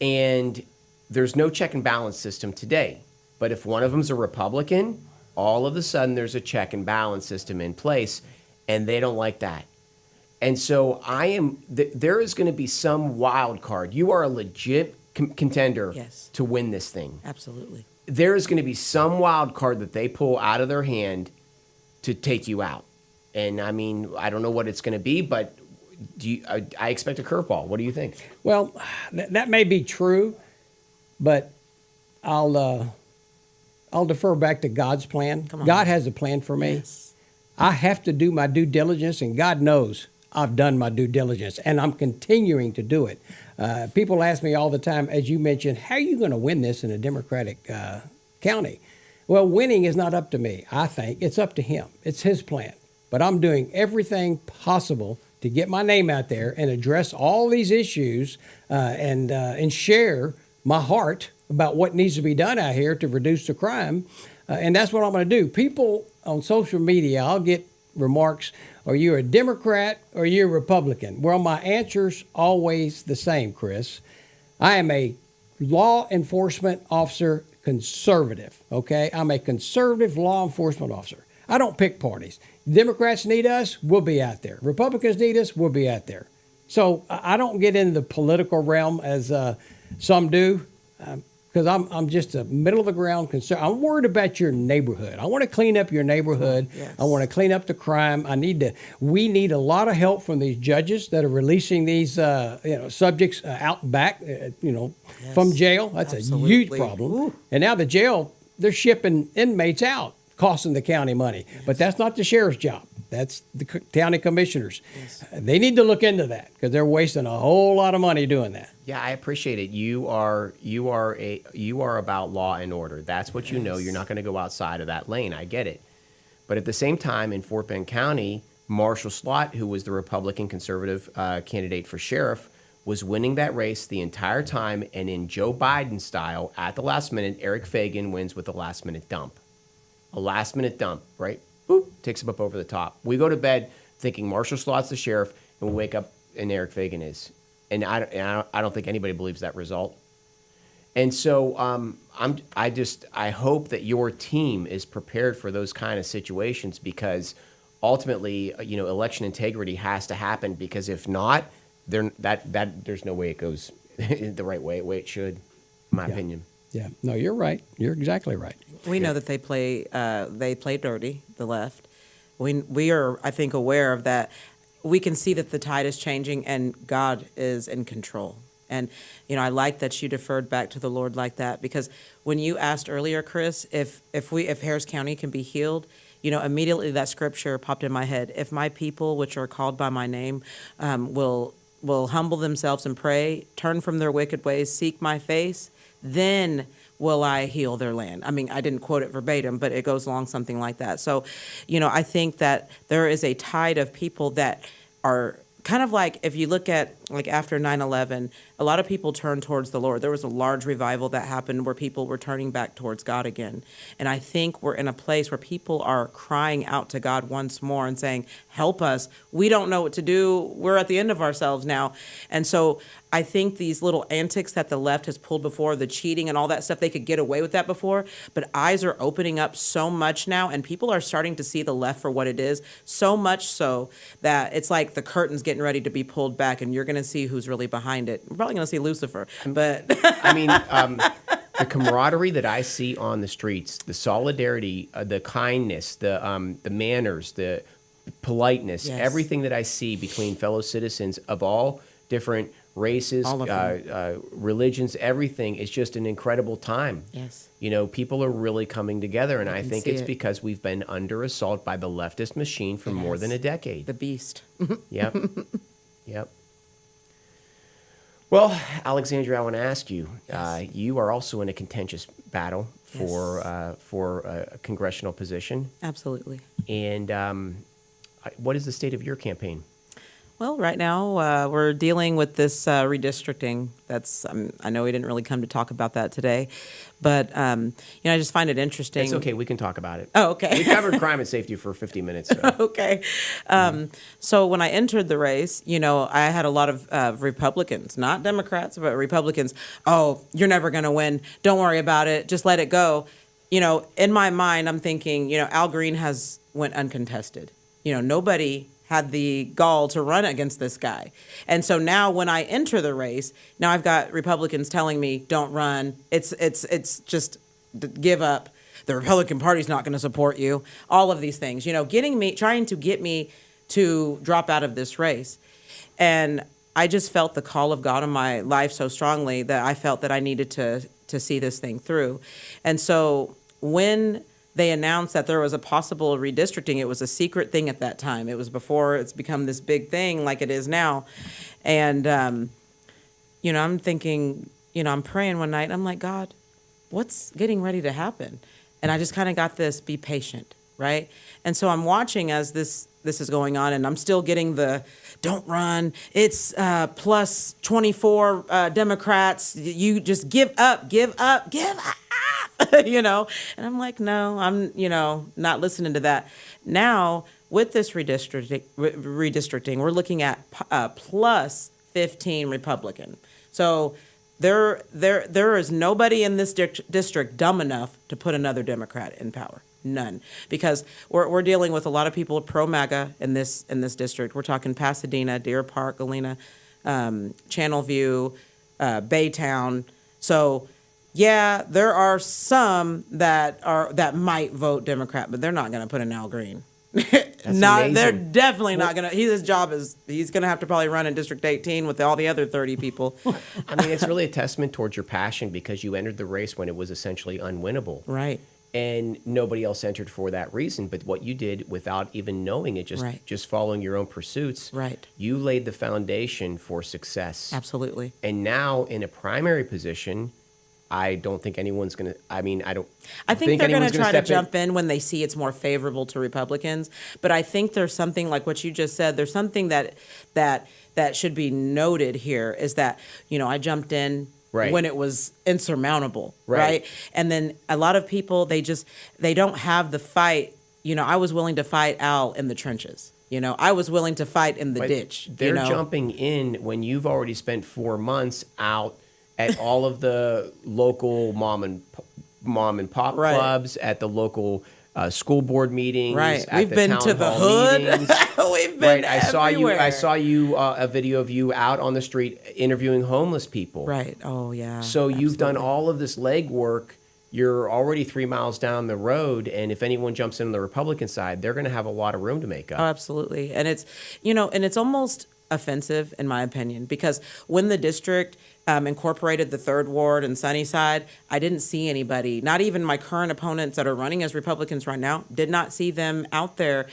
Speaker 1: And there's no check and balance system today. But if one of them's a Republican, all of a sudden there's a check and balance system in place, and they don't like that. And so there is going to be some wild card. You are a legit contender
Speaker 2: Yes.
Speaker 1: to win this thing.
Speaker 2: Absolutely.
Speaker 1: There is going to be some wild card that they pull out of their hand to take you out. And I mean, I don't know what it's going to be, but I expect a curveball. What do you think?
Speaker 3: Well, that may be true, but I'll defer back to God's plan.
Speaker 2: Come on.
Speaker 3: God has a plan for me.
Speaker 2: Yes.
Speaker 3: I have to do my due diligence, and God knows I've done my due diligence, and I'm continuing to do it. People ask me all the time, as you mentioned, how are you going to win this in a Democratic county? Well, winning is not up to me, I think. It's up to him. It's his plan. But I'm doing everything possible to get my name out there and address all these issues and share my heart about what needs to be done out here to reduce the crime. And that's what I'm going to do. People on social media, I'll get remarks, are you a Democrat or are you a Republican? Well, my answer's always the same, Chris. I am a law enforcement officer conservative, okay? I'm a conservative law enforcement officer. I don't pick parties. Democrats need us, we'll be out there. Republicans need us, we'll be out there. So I don't get into the political realm as some do, because I'm just a middle of the ground concern. I'm worried about your neighborhood. I want to clean up your neighborhood.
Speaker 2: Yes.
Speaker 3: I want to clean up the crime. We need a lot of help from these judges that are releasing these subjects out back, from jail. That's
Speaker 2: Absolutely.
Speaker 3: a huge problem.
Speaker 2: Ooh.
Speaker 3: And now the jail, they're shipping inmates out, costing the county money. Yes. But that's not the sheriff's job. That's the county commissioners. Yes. They need to look into that because they're wasting a whole lot of money doing that.
Speaker 1: Yeah, I appreciate it. You are about law and order. That's what you know. You're not going to go outside of that lane. I get it. But at the same time, in Fort Bend County, Marshall Slott, who was the Republican conservative candidate for sheriff, was winning that race the entire time. And in Joe Biden style, at the last minute, Eric Fagan wins with a last minute dump. A last minute dump, right? Boop, takes him up over the top. We go to bed thinking Marshall Slott's the sheriff, and we wake up and Eric Fagan is. And I don't think anybody believes that result. And so I hope that your team is prepared for those kind of situations, because ultimately, election integrity has to happen, because if not, there's no way it goes the right way it should, in my opinion.
Speaker 3: Yeah, no, you're right. You're exactly right.
Speaker 2: We know that they play dirty, the left. We are, I think, aware of that. We can see that the tide is changing and God is in control. And, I like that you deferred back to the Lord like that, because when you asked earlier, Chris, if Harris County can be healed, immediately that scripture popped in my head. If my people, which are called by my name, will humble themselves and pray, turn from their wicked ways, seek my face, then will I heal their land. I mean, I didn't quote it verbatim, but it goes along something like that. So, I think that there is a tide of people that are kind of like, if you look at like after 9/11, a lot of people turned towards the Lord. There was a large revival that happened where people were turning back towards God again. And I think we're in a place where people are crying out to God once more and saying, help us. We don't know what to do. We're at the end of ourselves now. And so I think these little antics that the left has pulled before, the cheating and all that stuff, they could get away with that before. But eyes are opening up so much now, and people are starting to see the left for what it is, so much so that it's like the curtain's getting ready to be pulled back, and you're going to see who's really behind it. We're probably going to see Lucifer, but
Speaker 1: I mean, the camaraderie that I see on the streets, the solidarity, the kindness, the manners, the politeness,
Speaker 2: Yes.
Speaker 1: everything that I see between fellow citizens of all different races,
Speaker 2: All of them.
Speaker 1: religions, everything is just an incredible time.
Speaker 2: Yes.
Speaker 1: People are really coming together, and I
Speaker 2: can
Speaker 1: think
Speaker 2: see
Speaker 1: it's
Speaker 2: it.
Speaker 1: because we've been under assault by the leftist machine for more than a decade.
Speaker 2: The beast.
Speaker 1: Yep. Yep. Well, Alexandria, I want to ask you. You are also in a contentious battle for a congressional position,
Speaker 2: Absolutely.
Speaker 1: and What is the state of your campaign?
Speaker 2: Well, right now we're dealing with this redistricting. That's I know we didn't really come to talk about that today, but I just find it interesting.
Speaker 1: It's okay. We can talk about it.
Speaker 2: Oh, okay.
Speaker 1: We covered crime and safety for 50 minutes. So.
Speaker 2: Okay. So when I entered the race, I had a lot of Republicans, not Democrats, but Republicans. Oh, you're never going to win. Don't worry about it. Just let it go. In my mind, I'm thinking, Al Green went uncontested. Nobody had the gall to run against this guy. And so now when I enter the race, now I've got Republicans telling me, don't run. It's just give up. The Republican Party's not going to support you. All of these things, trying to get me to drop out of this race. And I just felt the call of God in my life so strongly that I felt that I needed to see this thing through. And so when they announced that there was a possible redistricting, it was a secret thing at that time. It was before it's become this big thing like it is now. And, I'm thinking, I'm praying one night, and I'm like, God, what's getting ready to happen? And I just kind of got this, be patient, right? And so I'm watching as this is going on, and I'm still getting the, don't run. It's plus 24 Democrats. You just give up, give up, give up. And I'm like, no, I'm, not listening to that. Now, with this redistricting, we're looking at plus 15 Republican. So there is nobody in this district dumb enough to put another Democrat in power. None. Because we're dealing with a lot of people pro-MAGA in this district. We're talking Pasadena, Deer Park, Galena, Channelview, Baytown. So yeah, there are some that might vote Democrat, but they're not going to put in Al Green. They're definitely not going to. He's going to have to probably run in District 18 with all the other 30 people.
Speaker 1: I mean, it's really a testament towards your passion because you entered the race when it was essentially unwinnable.
Speaker 2: Right.
Speaker 1: And nobody else entered for that reason. But what you did without even knowing it, just following your own pursuits,
Speaker 2: right.
Speaker 1: You laid the foundation for success.
Speaker 2: Absolutely.
Speaker 1: And now in a primary position, I don't think anyone's going to, I
Speaker 2: think they're going to try to jump in when they see it's more favorable to Republicans. But I think there's something like what you just said. There's something that should be noted here is that, I jumped in when it was insurmountable. Right. And then a lot of people, they don't have the fight. I was willing to fight Al in the trenches. I was willing to fight in the ditch.
Speaker 1: They're jumping in when you've already spent 4 months out at all of the local mom and pop clubs, at the local school board meetings.
Speaker 2: Right,
Speaker 1: at
Speaker 2: we've
Speaker 1: the
Speaker 2: been
Speaker 1: town
Speaker 2: to the
Speaker 1: hall
Speaker 2: hood.
Speaker 1: meetings.
Speaker 2: We've been everywhere.
Speaker 1: I saw you a video of you out on the street interviewing homeless people.
Speaker 2: Right. Oh yeah.
Speaker 1: So you've done all of this legwork. You're already 3 miles down the road, and if anyone jumps in on the Republican side, they're going to have a lot of room to make up.
Speaker 2: Oh, absolutely, and it's almost offensive in my opinion because when the district incorporated the 3rd Ward and Sunnyside, I didn't see anybody, not even my current opponents that are running as Republicans right now, did not see them out there,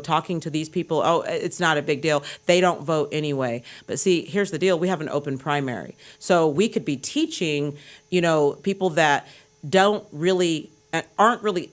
Speaker 2: talking to these people. Oh, it's not a big deal. They don't vote anyway. But see, here's the deal. We have an open primary. So we could be teaching, people that aren't really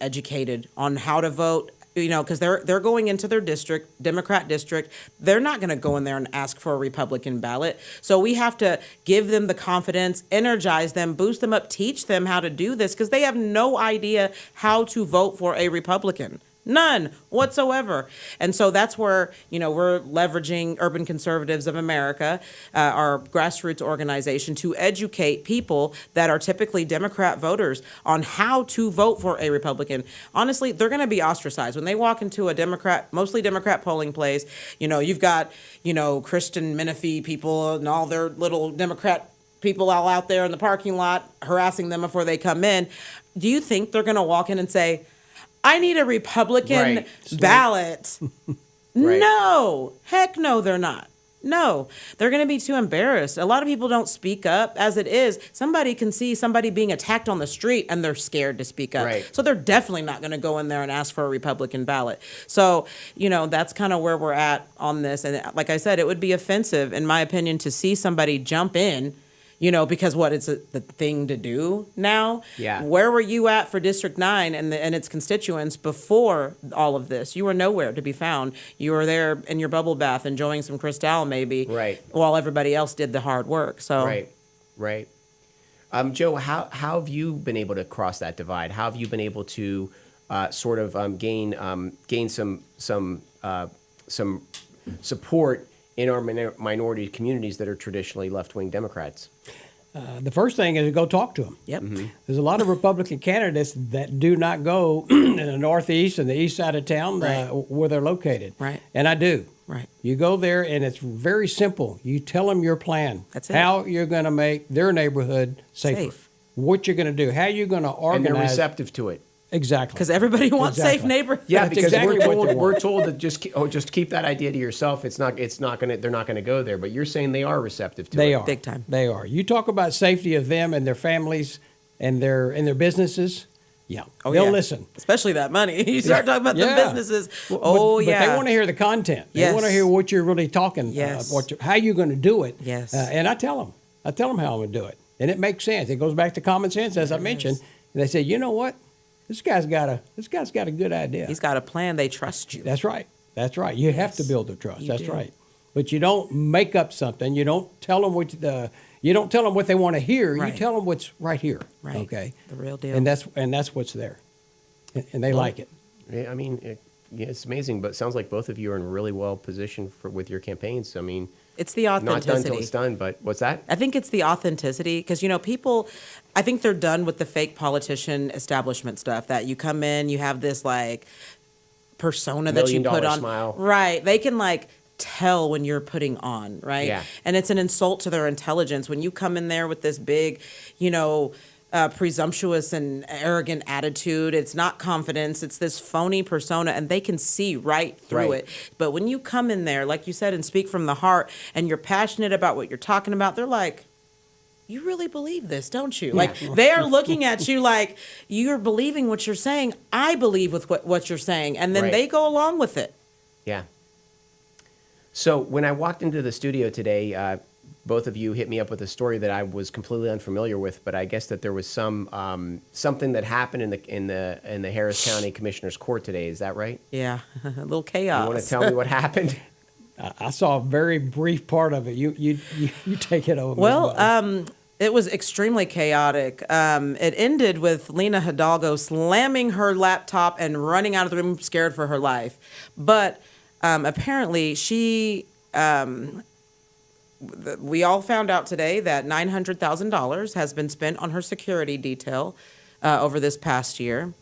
Speaker 2: educated on how to vote, because they're going into their district, Democrat district. They're not going to go in there and ask for a Republican ballot. So we have to give them the confidence, energize them, boost them up, teach them how to do this because they have no idea how to vote for a Republican. None whatsoever. And so that's where, we're leveraging Urban Conservatives of America, our grassroots organization, to educate people that are typically Democrat voters on how to vote for a Republican. Honestly, they're going to be ostracized. When they walk into a mostly Democrat polling place, you've got, Christian Menifee people and all their little Democrat people all out there in the parking lot harassing them before they come in. Do you think they're going to walk in and say, I need a Republican ballot? No. Heck no, they're not. No, they're going to be too embarrassed. A lot of people don't speak up as it is. Somebody can see somebody being attacked on the street and they're scared to speak up.
Speaker 1: Right.
Speaker 2: So they're definitely not going to go in there and ask for a Republican ballot. So, that's kind of where we're at on this. And like I said, it would be offensive, in my opinion, to see somebody jump in, because it's the thing to do now.
Speaker 1: Yeah.
Speaker 2: Where were you at for District 9 and its constituents before all of this? You were nowhere to be found. You were there in your bubble bath enjoying some Cristal maybe,
Speaker 1: Right.
Speaker 2: while everybody else did the hard work. So
Speaker 1: Right. Joe, how have you been able to cross that divide? How have you been able to sort of gain some support in our minority communities that are traditionally left-wing Democrats?
Speaker 3: The first thing is to go talk to them.
Speaker 2: Yep.
Speaker 3: There's a lot of Republican candidates that do not go in the Northeast and the east side of town where they're located.
Speaker 2: Right.
Speaker 3: And I do.
Speaker 2: Right.
Speaker 3: You go there, and it's very simple. You tell them your plan.
Speaker 2: That's it.
Speaker 3: How you're going to make their neighborhood safer.
Speaker 2: Safe.
Speaker 3: What you're going to do. How you're going to organize.
Speaker 1: And they're receptive to it.
Speaker 3: Exactly.
Speaker 2: Because everybody wants safe neighborhoods.
Speaker 1: Yeah,
Speaker 3: That's
Speaker 1: because
Speaker 3: exactly what they want.
Speaker 1: we're told that just keep that idea to yourself. They're not gonna go there. But you're saying they are receptive to it.
Speaker 3: They are.
Speaker 2: Big time.
Speaker 3: They are. You talk about safety of them and their families and their businesses. Yeah. They'll listen.
Speaker 2: Especially that money. You start talking about the businesses.
Speaker 3: But they want to hear the content. They want to hear what you're really talking.
Speaker 2: Yes.
Speaker 3: How you're going to do it.
Speaker 2: Yes.
Speaker 3: And I tell them how I'm going to do it, and it makes sense. It goes back to common sense, as I mentioned. And they say, you know what? This guy's got a good idea.
Speaker 2: He's got a plan. They trust you.
Speaker 3: That's right. That's right. You have to build their trust. That's right. But you don't make up something. You don't tell them what they want to hear.
Speaker 2: Right.
Speaker 3: You tell them what's right here.
Speaker 2: Right.
Speaker 3: Okay.
Speaker 2: The real deal.
Speaker 3: And that's what's there, and they like it.
Speaker 1: Yeah, I mean, it's amazing. But it sounds like both of you are in really well positioned with your campaigns. I mean,
Speaker 2: it's the authenticity.
Speaker 1: Not done till it's done. But what's that?
Speaker 2: I think it's the authenticity because, people, I think they're done with the fake politician establishment stuff that you come in, you have this like persona that you put on.
Speaker 1: Smile.
Speaker 2: Right. They can tell when you're putting on, right?
Speaker 1: Yeah.
Speaker 2: And it's an insult to their intelligence when you come in there with this big, presumptuous and arrogant attitude. It's not confidence. It's this phony persona, and they can see right through it. But when you come in there, like you said, and speak from the heart, and you're passionate about what you're talking about, they're like, you really believe this, don't you? Like, they are looking at you like you're believing what you're saying. I believe with what you're saying. And then they go along with it.
Speaker 1: Yeah. So when I walked into the studio today, both of you hit me up with a story that I was completely unfamiliar with, but I guess that there was something that happened in the Harris County Commissioner's Court today. Is that right?
Speaker 2: Yeah, a little chaos.
Speaker 1: You want to tell me what happened?
Speaker 3: I saw a very brief part of it. You take it over.
Speaker 2: Well, it was extremely chaotic. It ended with Lena Hidalgo slamming her laptop and running out of the room scared for her life. But apparently we all found out today that $900,000 has been spent on her security detail over this past year.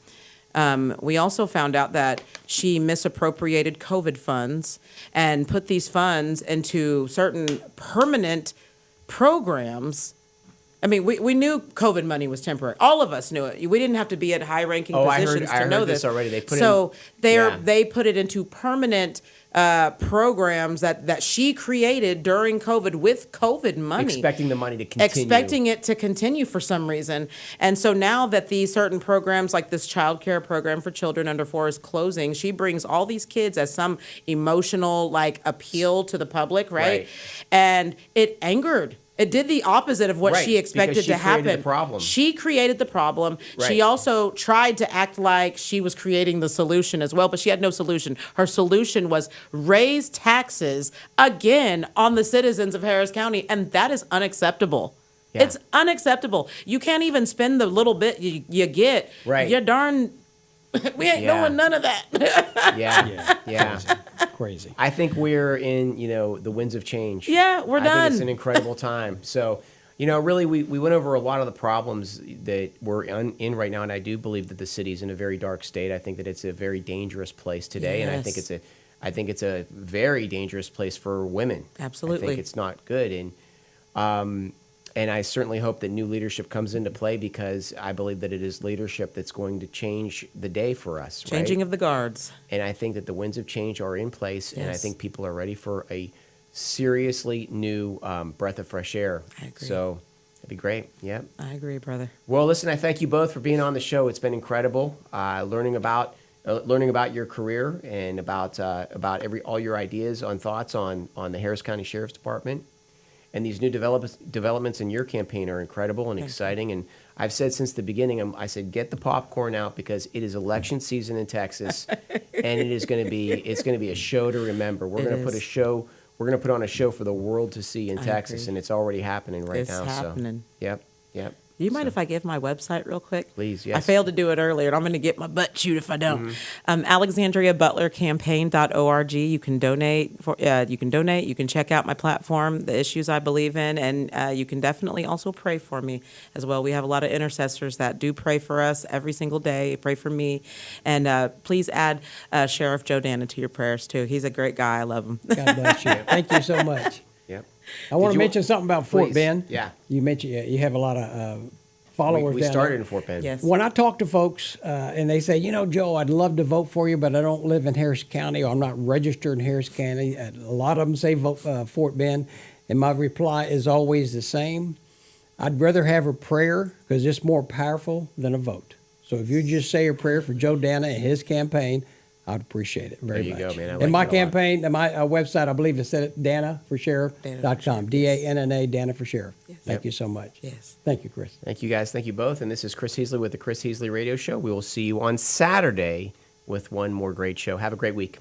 Speaker 2: We also found out that she misappropriated COVID funds and put these funds into certain permanent programs. I mean, we knew COVID money was temporary. All of us knew it. We didn't have to be at high-ranking positions to know this.
Speaker 1: Already. They put
Speaker 2: they put it into permanent programs that she created during COVID with COVID money.
Speaker 1: Expecting the money to continue.
Speaker 2: Expecting it to continue for some reason. And so now that these certain programs, like this child care program for children under 4 is closing, she brings all these kids as some emotional, appeal to the public, right? And it angered. It did the opposite of what she expected to happen. She created the problem. She also tried to act like she was creating the solution as well, but she had no solution. Her solution was raise taxes again on the citizens of Harris County, and that is unacceptable. Yeah. It's unacceptable. You can't even spend the little bit you get.
Speaker 1: Right.
Speaker 2: You're darn... We ain't doing none of that.
Speaker 1: Yeah.
Speaker 3: Crazy.
Speaker 1: I think we're in, the winds of change.
Speaker 2: Yeah, we're done.
Speaker 1: I think it's an incredible time. So, really, we went over a lot of the problems that we're in right now, and I do believe that the city's in a very dark state. I think that it's a very dangerous place today, and I think it's a very dangerous place for women.
Speaker 2: Absolutely.
Speaker 1: I think it's not good, and I certainly hope that new leadership comes into play because I believe that it is leadership that's going to change the day for us.
Speaker 2: Changing of the guards.
Speaker 1: And I think that the winds of change are in place, and I think people are ready for a seriously new breath of fresh air.
Speaker 2: I agree.
Speaker 1: So that'd be great. Yeah.
Speaker 2: I agree, brother.
Speaker 1: Well, listen, I thank you both for being on the show. It's been incredible learning about your career and about all your ideas on thoughts on the Harris County Sheriff's Department. And these new developments in your campaign are incredible and exciting. And I've said since the beginning, I said, get the popcorn out because it is election season in Texas, and it's going to be a show to remember. We're going to put a show. We're going to put on a show for the world to see in Texas, and it's already happening right now.
Speaker 2: It's happening.
Speaker 1: So, yep.
Speaker 2: Do you mind if I give my website real quick?
Speaker 1: Please, yes.
Speaker 2: I failed to do it earlier, and I'm going to get my butt chewed if I don't. AlexandriaButlerCampaign.org. You can donate. You can check out my platform, the issues I believe in, and you can definitely also pray for me as well. We have a lot of intercessors that do pray for us every single day. Pray for me, and please add Sheriff Joe DANNA to your prayers too. He's a great guy. I love him.
Speaker 3: God bless you. Thank you so much.
Speaker 1: Yep.
Speaker 3: I want to mention something about Fort
Speaker 1: Please.
Speaker 3: Bend.
Speaker 1: Yeah.
Speaker 3: You mentioned you have a lot of followers.
Speaker 1: We
Speaker 3: down
Speaker 1: started
Speaker 3: there.
Speaker 1: in Fort Bend.
Speaker 2: Yes.
Speaker 3: When I talk to folks and they say, Joe, I'd love to vote for you, but I don't live in Harris County or I'm not registered in Harris County. A lot of them say vote Fort Bend. And my reply is always the same. I'd rather have a prayer because it's more powerful than a vote. So if you just say a prayer for Joe DANNA and his campaign, I'd appreciate it very much.
Speaker 1: There you go, man. I
Speaker 3: And
Speaker 1: like
Speaker 3: my
Speaker 1: it a lot.
Speaker 3: campaign, my website, I believe, is set at DANNAforSheriff.com. DANNA, DANNA for Sheriff.
Speaker 2: Yes.
Speaker 3: Thank you so much.
Speaker 2: Yes.
Speaker 3: Thank you, Chris.
Speaker 1: Thank you, guys. Thank you both. And this is Chris Heasley with the Chris Heasley Radio Show. We will see you on Saturday with one more great show. Have a great week.